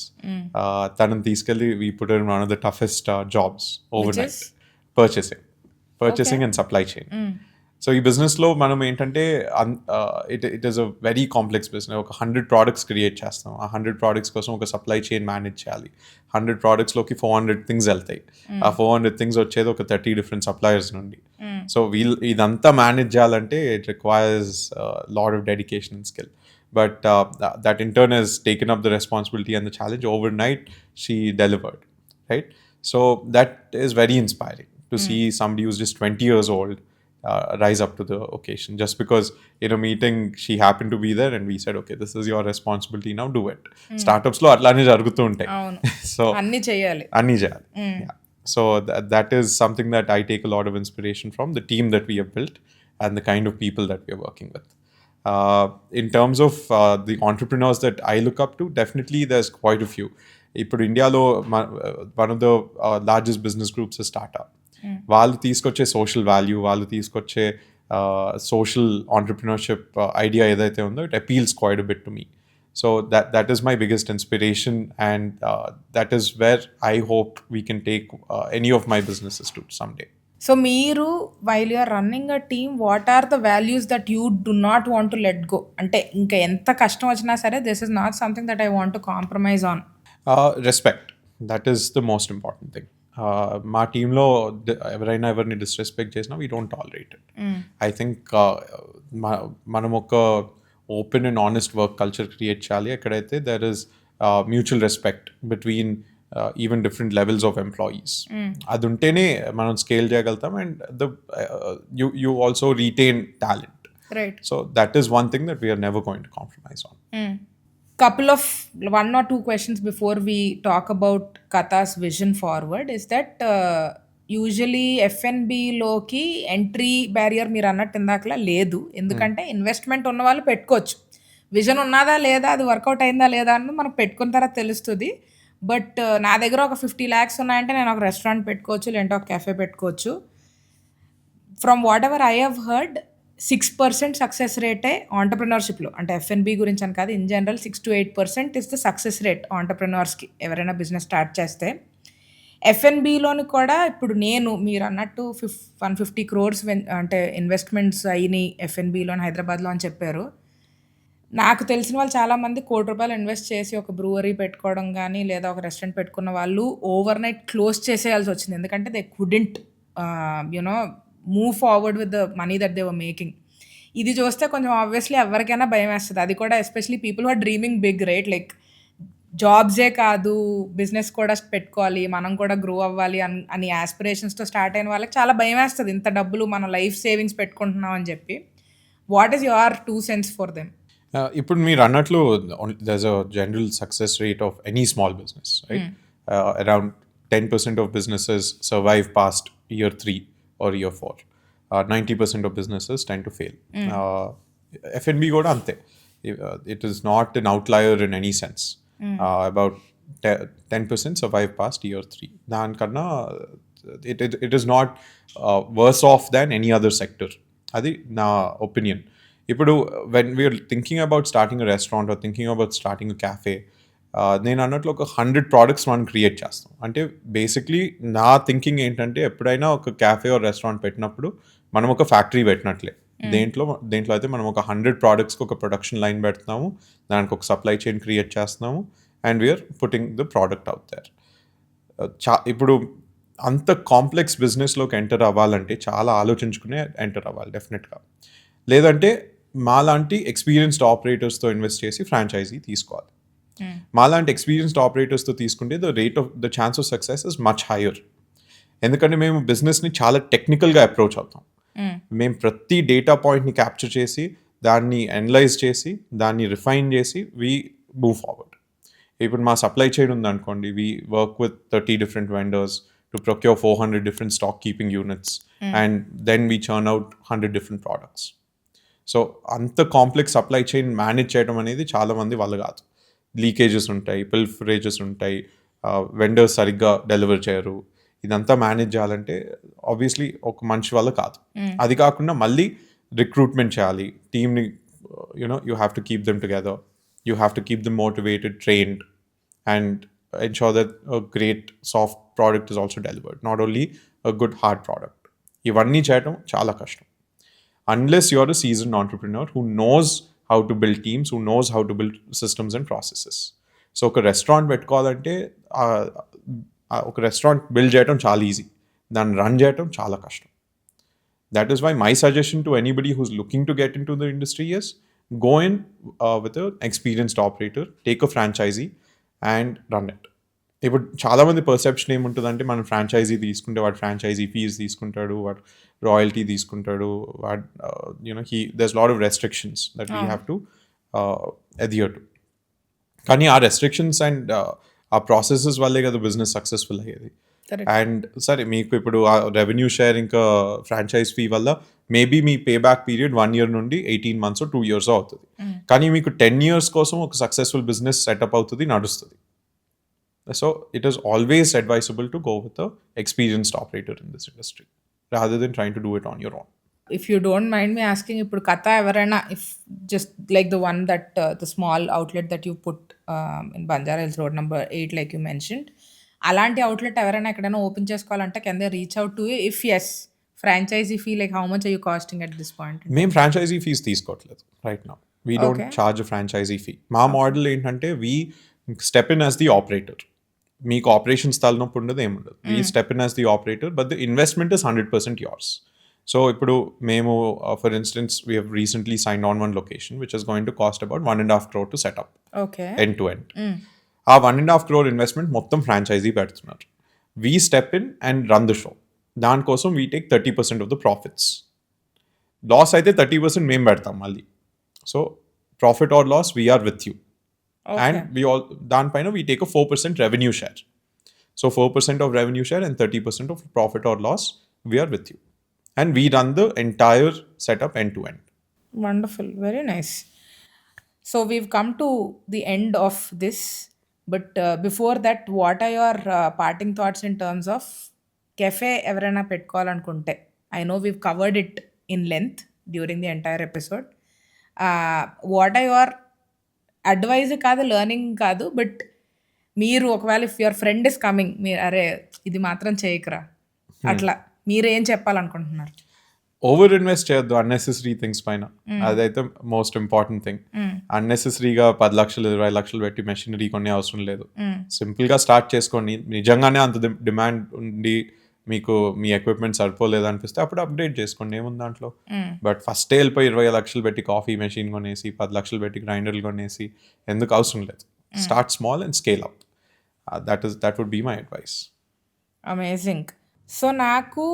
తనని తీసుకెళ్ళి we put in one of the toughest jobs over night. Purchasing and supply chain. So ఈ బిజినెస్లో మనం ఏంటంటే it is a very complex business. ఒక 100 products create చేస్తాం. ఆ 100 products కోసం ఒక సప్లై చైన్ మేనేజ్ చేయాలి. 100 productsలోకి 400 things వెళ్తాయి. ఆ 400 things వచ్చేది ఒక 30 different suppliers నుండి. సో ఇదంతా మేనేజ్ చేయాలంటే it requires lot of dedication and skill. But that intern has taken up the responsibility and the challenge. Overnight, she delivered, right? So that is very inspiring to see somebody who's just 20 years old rise up to the occasion. Just because in a meeting she happened to be there and we said, okay, this is your responsibility, now do it. Startups lo atlane jarugutu untayi. So అన్ని చేయాలి. Yeah. So that is something that I take a lot of inspiration from, the team that we have built and the kind of people that we are working with. In terms of the entrepreneurs that I look up to, definitely there's quite a few. ఇప్పుడు ఇండియాలో one of the largest business groups is Tata. వాళ్ళు తీసుకొచ్చే social value, వాళ్ళు తీసుకొచ్చే social entrepreneurship idea ఏదైతే ఉందో, it appeals quite a bit to me. So that is my biggest inspiration, and that is where I hope we can take any of my businesses to someday. So మీరు while you are running a team, what are the values that you do not want to let go? అంటే ఇంకా ఎంత కష్టం వచ్చినా సరే, this is not something that I want to compromise on. Respect, that is the most important thing. మా టీంలో ఎవరిని disrespect చేసినా we don't tolerate it. I think మనం ఒక open and honest work culture create చేయాలి ఎక్కడైతే there is mutual respect between even different levels of employees. అది ఉంటేనే మనం స్కేల్ చేయగలుగుతాం, and you also retain talent. Right. So that is one thing that we're never going to compromise on. Couple of 1 or 2 questions before we talk about Katha's vision forward is that usually ఎఫ్ఎన్బిలోకి entry barrier మీరు అన్నట్టు ఇందాకలా లేదు, ఎందుకంటే investment ఉన్న వాళ్ళు పెట్టుకోవచ్చు. Vision ఉన్నదా లేదా, అది వర్కౌట్ అయిందా లేదా అన్నది మనకు పెట్టుకున్న తర్వాత తెలుస్తుంది. బట్ నా దగ్గర ఒక 50 lakhs ఉన్నాయంటే నేను ఒక రెస్టారెంట్ పెట్టుకోవచ్చు, లేదంటే ఒక కెఫే పెట్టుకోవచ్చు. From whatever I have heard, 6% success రేటే ఆంటర్ప్రినర్షిప్లో, అంటే ఎఫ్ఎన్బి గురించి అని కాదు, in general 6 to 8% is the success rate ఆంటర్ప్రినర్స్కి ఎవరైనా బిజినెస్ స్టార్ట్ చేస్తే. ఎఫ్ఎన్బిలోని కూడా ఇప్పుడు మీరు అన్నట్టు 150 crores అంటే ఇన్వెస్ట్మెంట్స్ అయినాయి ఎఫ్ఎన్బిలోని హైదరాబాద్లో అని చెప్పారు. నాకు తెలిసిన వాళ్ళు చాలామంది ₹1,00,00,000 ఇన్వెస్ట్ చేసి ఒక బ్రూవరీ పెట్టుకోవడం కానీ లేదా ఒక రెస్టారెంట్ పెట్టుకున్న వాళ్ళు ఓవర్ నైట్ క్లోజ్ చేసేయాల్సి వచ్చింది, ఎందుకంటే they couldn't move forward with the money that they were making. ఇది చూస్తే కొంచెం ఆబ్వియస్లీ ఎవరికైనా భయం వేస్తుంది. అది కూడా especially people are dreaming big, right? Like జాబ్సే కాదు, బిజినెస్ కూడా పెట్టుకోవాలి, మనం కూడా గ్రో అవ్వాలి అని ఆస్పిరేషన్స్తో స్టార్ట్ అయిన వాళ్ళకి చాలా భయం వేస్తుంది, ఇంత డబ్బులు మనం లైఫ్ సేవింగ్స్ పెట్టుకుంటున్నాం అని చెప్పి. What is your 2 cents for them? ఇప్పుడు మీరు అన్నట్లు there's a general success rate of any small business, right? Around 10% of businesses survive past year 3 or year 4. 90% of businesses tend to fail. F&B కూడా అంతే. It is not an outlier in any sense. About 10% survive past year 3. దానికన్నా it is not worse off than any other sector. అది నా opinion. ఇప్పుడు when we are thinking about starting a restaurant or thinking about starting a cafe, నేను అన్నట్లు ఒక 100 products మనం create చేస్తాం. అంటే బేసిక్లీ నా థింకింగ్ ఏంటంటే, ఎప్పుడైనా ఒక క్యాఫే ఆర్ రెస్టారెంట్ పెట్టినప్పుడు మనం ఒక ఫ్యాక్టరీ పెట్టినట్లే. దేంట్లో అయితే మనం ఒక 100 productsకి ఒక ప్రొడక్షన్ లైన్ పెడుతున్నాము, దానికి ఒక సప్లై చైన్ క్రియేట్ చేస్తున్నాము, and we're putting the product out there. ఇప్పుడు అంత కాంప్లెక్స్ బిజినెస్లోకి ఎంటర్ అవ్వాలంటే చాలా ఆలోచించుకునే ఎంటర్ అవ్వాలి డెఫినెట్గా. లేదంటే మాలాంటి ఎక్స్పీరియన్స్డ్ ఆపరేటర్స్తో ఇన్వెస్ట్ చేసి ఫ్రాంచైజీ తీసుకోవాలి. మాలాంటి ఎక్స్పీరియన్స్డ్ ఆపరేటర్స్తో తీసుకుంటే the chance of success is much higher. ఎందుకంటే మేము బిజినెస్ని చాలా టెక్నికల్గా అప్రోచ్ అవుతాం. మేము ప్రతి డేటా పాయింట్ని క్యాప్చర్ చేసి, దాన్ని అనలైజ్ చేసి, దాన్ని రిఫైన్ చేసి వీ మూవ్ ఫార్వర్డ్. ఇప్పుడు మా సప్లై చైన్ ఉందనుకోండి, we work with 30 different vendors to procure 400 different stock keeping units, and then we churn out 100 different products. So అంత కాంప్లెక్స్ సప్లై చైన్ మేనేజ్ చేయడం అనేది చాలామంది వల్ల కాదు. లీకేజెస్ ఉంటాయి, పిల్ఫరేజెస్ ఉంటాయి, వెండర్స్ సరిగ్గా డెలివర్ చేయరు. ఇదంతా మేనేజ్ చేయాలంటే ఆబ్వియస్లీ ఒక మనిషి వల్ల కాదు. అది కాకుండా మళ్ళీ రిక్రూట్మెంట్ చేయాలి టీమ్ని. You have to keep them together, you have to keep them motivated, trained, and ensure that a great soft product is also delivered, not only a good hard product. ఇవన్నీ చేయడం చాలా కష్టం. Unless you're a seasoned entrepreneur who knows how to build teams, who knows how to build systems and processes. So ఒక restaurant పెట్టుకోవాలంటే ఒక restaurant build చేయడం చాలా easy, దాన్ని రన్ చేయడం చాలా కష్టం. That is why my suggestion to anybody who's looking to get into the industry is go in with an experienced operator, take a franchisee and run it. ఇప్పుడు చాలామంది perception ఏముంటుందంటే, మనం ఫ్రాంచైజీ తీసుకుంటే వాడు ఫ్రాంచైజీ ఫీజు తీసుకుంటాడు, వాడు royalty తీసుకుంటాడు, వాడు there's lot of restrictions that we have to adhere to. కానీ ఆ రెస్ట్రిక్షన్స్ అండ్ ఆ ప్రాసెసెస్ వల్లే కదా బిజినెస్ సక్సెస్ఫుల్ అయ్యేది. అండ్ సరే, మీకు ఇప్పుడు ఆ రెవెన్యూ షేర్ ఇంకా ఫ్రాంచైజ్ ఫీ వల్ల మేబీ మీ పే బ్యాక్ పీరియడ్ 1 year నుండి 18 months 2 years అవుతుంది. కానీ మీకు 10 years కోసం ఒక సక్సెస్ఫుల్ బిజినెస్ సెటప్ అవుతుంది, నడుస్తుంది. So it is always advisable to go with an experienced operator in this industry rather than trying to do it on your own. If you don't mind me asking, ఇప్పుడు కథ ఎవరైనా if just like the one that the small outlet that you put in Banjara Hills road number 8 like you mentioned, అలాంటి outlet ఎవరైనా ఎక్కడైనా open చేసుకోవాలంటే can they reach out to you? If yes, franchisee fee like how much are you costing at this point? మేము franchisee fees తీసుకోవట్లేదు right now. We don't Okay. Charge franchisee fee. మా model ఏంటంటే we step in as the operator. మీకు operations తలనొప్పి ఉండదు, ఏముండదు. We step in as the operator, but the investment is 100% yours. So ఇప్పుడు మేము for instance we have recently signed on one location which is going to cost about 1.5 crore to setup okay. End to end. ఆ 1.5 crore investment మొత్తం franchisee పెడుతున్నారు. We step in and run the show. దానికోసం we take 30% of the profits. Loss అయితే 30% మేము పెడతాం మళ్ళీ. So profit or loss we're with you. And we all దానిపైన we take a 4% revenue share. So 4% of revenue share and 30% of profit or loss, we are with you. And we run the entire setup end to end. Wonderful. Very nice. So we've come to the end of this. But before that, what are your parting thoughts in terms of cafe ఎవరైనా పెట్టుకోవాలనుకుంటే? I know we've covered it in length during the entire episode. What are your advice కాదు, learning కాదు, but మీరు ఒకవేళ if your friend is coming, మీరు అరే ఇది మాత్రం చేయకురా అట్లా మీరు ఏం చెప్పాలనుకుంటున్నారు? ఓవర్ ఇన్వెస్ట్ చేయొద్దు అన్నెసెసరీ థింగ్స్ పైన. అదైతే మోస్ట్ ఇంపార్టెంట్ థింగ్. అన్నెసెసరీగా 10 లక్షలు 20 లక్షలు పెట్టి మెషినరీ కొనే అవసరం లేదు. సింపుల్గా స్టార్ట్ చేసుకోండి. నిజంగానే అంత డిమాండ్ ఉండి మీకు మీ ఎక్విప్మెంట్ సరిపోలేదు అనిపిస్తే అప్పుడు అప్డేట్ చేసుకోండి, ఏముంది దాంట్లో. బట్ ఫస్టే వెళ్ళిపోయి 20 లక్షలు పెట్టి కాఫీ మెషిన్ కొనేసి 10 లక్షలు పెట్టి గ్రైండర్లు కొనేసి ఎందుకు అవసరం లేదు. Start small and scale up. That would be my advice. Amazing. So నాకు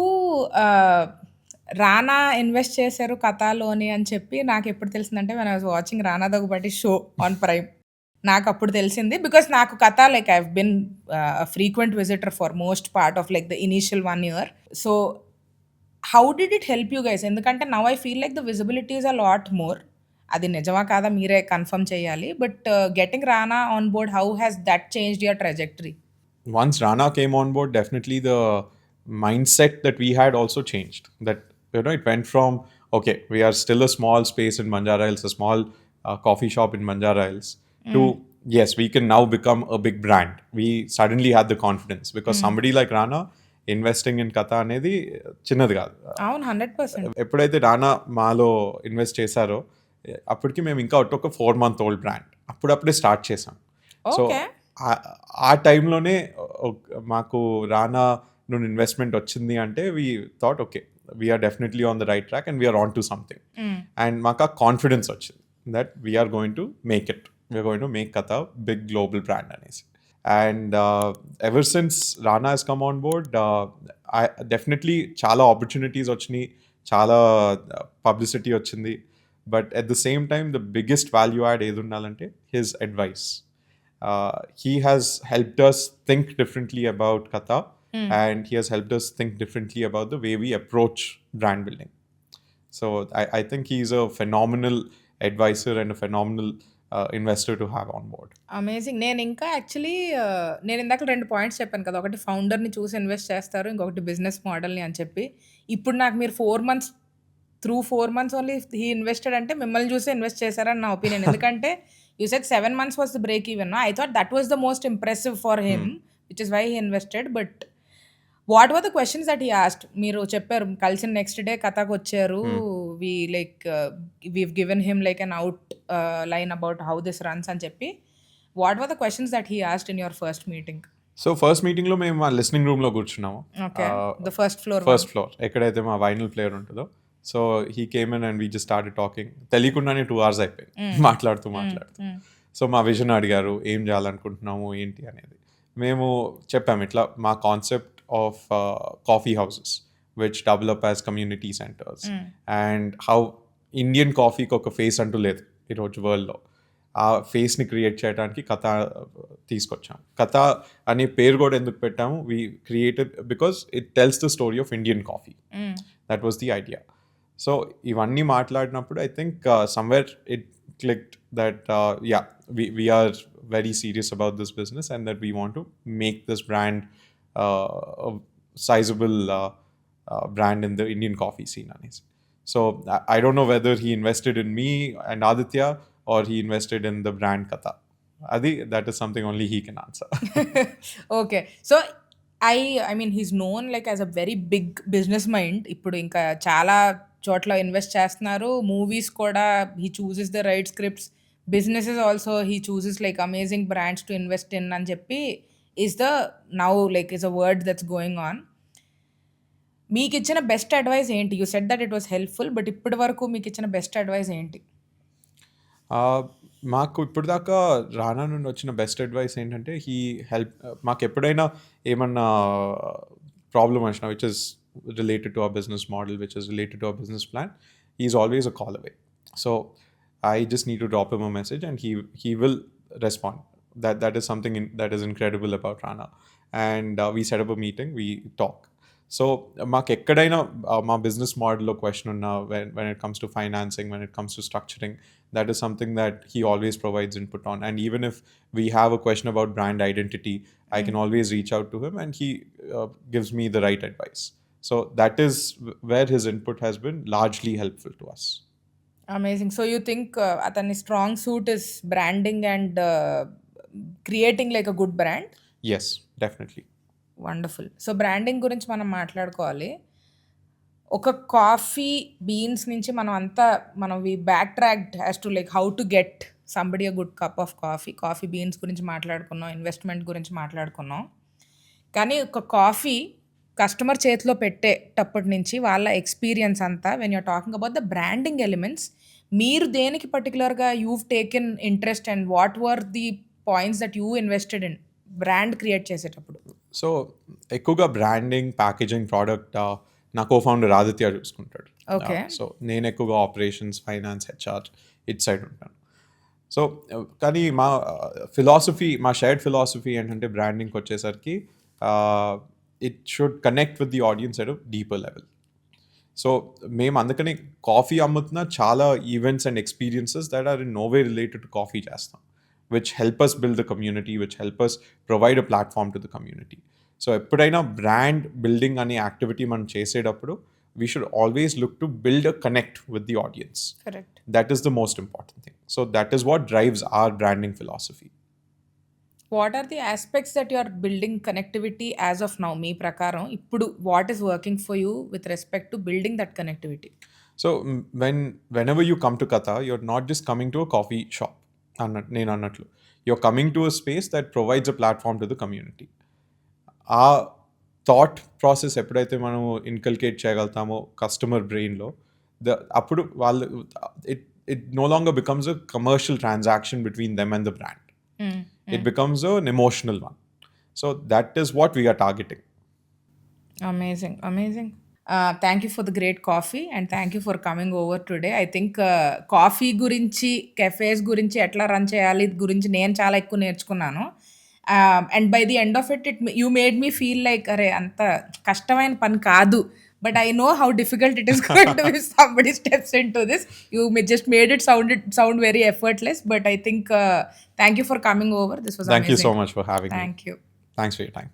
రానా ఇన్వెస్ట్ చేశారు కథలోని అని చెప్పి నాకు ఎప్పుడు తెలిసిందంటే when I was watching Rana Daggubati show on Prime, నాకు అప్పుడు తెలిసింది. బికాస్ నాకు Katha like I been frequent visitor for most part of like the initial 1 year. So how did it help you guys? ఎందుకంటే now I feel like the visibility is a lot more. అది నిజమా కాదా మీరే confirm చేయాలి. But getting Rana on board, how has that changed your trajectory? Once Rana came on board, definitely the mindset that we had also changed. That it went from, okay, we are still a small space in Banjara Hills, a small coffee shop in Banjara Hills, to yes, we can now become a big brand. We suddenly had the confidence because somebody like Rana investing in Katha అనేది చిన్నది కాదు. అవును, 100%. ఎప్పుడైతే రానా మాలో invest చేశారో అప్పటికి మేము ఇంకా ఒక 4-month-old బ్రాండ్ అప్పుడప్పుడే స్టార్ట్ చేసాం. సో ఆ టైంలోనే మాకు రానా నుండి ఇన్వెస్ట్మెంట్ వచ్చింది అంటే we thought okay, we're definitely on the right track and we're on to something. And మాకు ఆ కాన్ఫిడెన్స్ వచ్చింది that we're going to make it, we're going to make Katha big global brand అనేసి. And ever since Rana he's come on board, definitely చాలా opportunities వచ్చినాయి, చాలా publicity వచ్చింది. But at the same time the biggest value add ఏది ఉండాలంటే his advice. He has helped us think differently about Katha, and he has helped us think differently about the way we approach brand building. So I think he's a phenomenal advisor and a phenomenal investor to have on board. Amazing. నేను ఇంకా actually నేను ఇందాక 2 points చెప్పాను కదా, ఒకటి ఫౌండర్ని చూసి invest చేస్తారు, ఇంకొకటి బిజినెస్ మోడల్ని అని చెప్పి. ఇప్పుడు నాకు మీరు 4 months ఓన్లీ హీ ఇన్వెస్టెడ్ అంటే మిమ్మల్ని చూసి ఇన్వెస్ట్ చేశారని నా ఒపీనియన్. ఎందుకంటే you said 7 months was the break even. No? I thought that was the most impressive for him, which is why he invested. But what were the questions that he asked? మీరు చెప్పారు కలిసిన next day కథకు వచ్చారు, we've given him like an outline about how this runs అని చెప్పి. What were the questions that he asked in your first meeting? So first మీటింగ్లో మేము మా లిస్నింగ్ రూమ్లో కూర్చున్నాము. Okay, the first floor ఎక్కడైతే మా వైనల్ ప్లేయర్ ఉంటుందో. So he came in and we just started talking. తెలియకుండానే 2 hours అయిపోయింది మాట్లాడుతూ. సో మా విజన్ అడిగారు, ఏం చేయాలనుకుంటున్నాము ఏంటి అనేది. మేము చెప్పాము ఇట్లా మా concept of coffee houses which develop as community centres, and how Indian కాఫీకి ఒక ఫేస్ అంటూ లేదు ఈరోజు వరల్డ్లో. ఆ ఫేస్ని క్రియేట్ చేయడానికి కథ తీసుకొచ్చాము. కథ అనే పేరు కూడా ఎందుకు పెట్టాము, we created because it tells the story of Indian coffee. That was the idea. So ఇవన్నీ మాట్లాడినప్పుడు I think somewhere it clicked that we are very serious about this business and that we want to make this brand a sizable brand in the Indian coffee scene. So I don't know whether he invested in me and Aditya or he invested in the brand Katha. Adi, that is something only he can answer. Okay. So, I mean he's known like as a very big business mind. ఇప్పుడు ఇంకా చాలా చోట్ల invest చేస్తున్నారు. Movies కూడా he chooses the right scripts. Businesses also he chooses like amazing brands to invest in అని చెప్పి is the now like is a word that's going on. మీకిచ్చిన best advice ఏంటి? You said that it was helpful. But ఇప్పటి వరకు మీకిచ్చిన best advice ఏంటి? మాకు ఇప్పటిదాకా రానా నుండి వచ్చిన బెస్ట్ అడ్వైస్ ఏంటంటే మాకు ఎప్పుడైనా ఏమన్నా ప్రాబ్లమ్ వచ్చినా which is related to our business model, which is related to our business plan, is always a call away. So I just need to drop him a message and he will respond. That is something that is incredible about Rana. And we set up a meeting, we talk. So మాకు ఎక్కడైనా మా business మోడల్లో question ఉన్నా, when it comes to financing, when it comes to structuring, that is something that he always provides input on. And even if we have a question about brand identity, I can always reach out to him and he gives me the right advice. So that is where his input has been largely helpful to us. Amazing. So, you think అతని strong suit is branding and creating like a good brand? Yes, definitely. Wonderful. So, branding గురించి మనం మాట్లాడుకోవాలి. ఒక coffee beans నుంచి మనం we back tracked as to like how to get somebody a good cup of coffee. Coffee beans గురించి మాట్లాడుకున్నాం, investment గురించి మాట్లాడుకున్నాం. కానీ ఒక కాఫీ కస్టమర్ చేతిలో పెట్టేటప్పటి నుంచి వాళ్ళ ఎక్స్పీరియన్స్ అంతా, when you're talking about the branding elements, మీరు దేనికి పర్టికులర్గా you've taken interest and what were the points that you invested in brand create చేసేటప్పుడు? సో ఎక్కువగా బ్రాండింగ్, ప్యాకేజింగ్, ప్రోడక్ట్ నా కో-ఫౌండర్ ఆదిత్య చూసుకుంటాడు. ఓకే. సో నేను ఎక్కువగా operations, finance, HR IT side ఉంటాను. సో కానీ మా షేర్డ్ ఫిలాసఫీ ఏంటంటే బ్రాండింగ్కి వచ్చేసరికి it should connect with the audience at a deeper level. So మేము అందుకని కాఫీ అమ్ముతున్న చాలా events and experiences that are in no way related to coffee చేస్తాం, which help us build the community, which help us provide a platform to the community. So ఎప్పుడైనా brand building అనే activity మనం చేసేటప్పుడు we should always look to build a connect with the audience. Correct. That is the most important thing. So that is what drives our branding philosophy. What are the aspects that you are building connectivity as of now? మీ ప్రకారం ఇప్పుడు what is working for you with respect to building that connectivity? So whenever you come to Katha, you're not just coming to a coffee shop. నేను అన్నట్లు you're coming to a space that provides a platform to the community. ఆ thought process ఎప్పుడైతే మనం inculcate చేయగలుగుతామో customer బ్రెయిన్లో, అప్పుడు వాళ్ళు it no longer becomes a commercial transaction between them and the brand. It becomes an emotional one. So that is what we are targeting. Amazing. Thank you for the great coffee and thank you for coming over today. I think coffee గురించి, cafes గురించి ఎట్లా run చేయాలి గురించి నేను చాలా ఎక్కువ నేర్చుకున్నాను. And by the end of it you made me feel like అరే అంత కష్టమైన పని కాదు. But I know how difficult it is going to be if somebody steps into this. You just made it sound very effortless. But I think thank you for coming over. This was amazing. Thank you so much for having me. Thank you. Thanks for your time.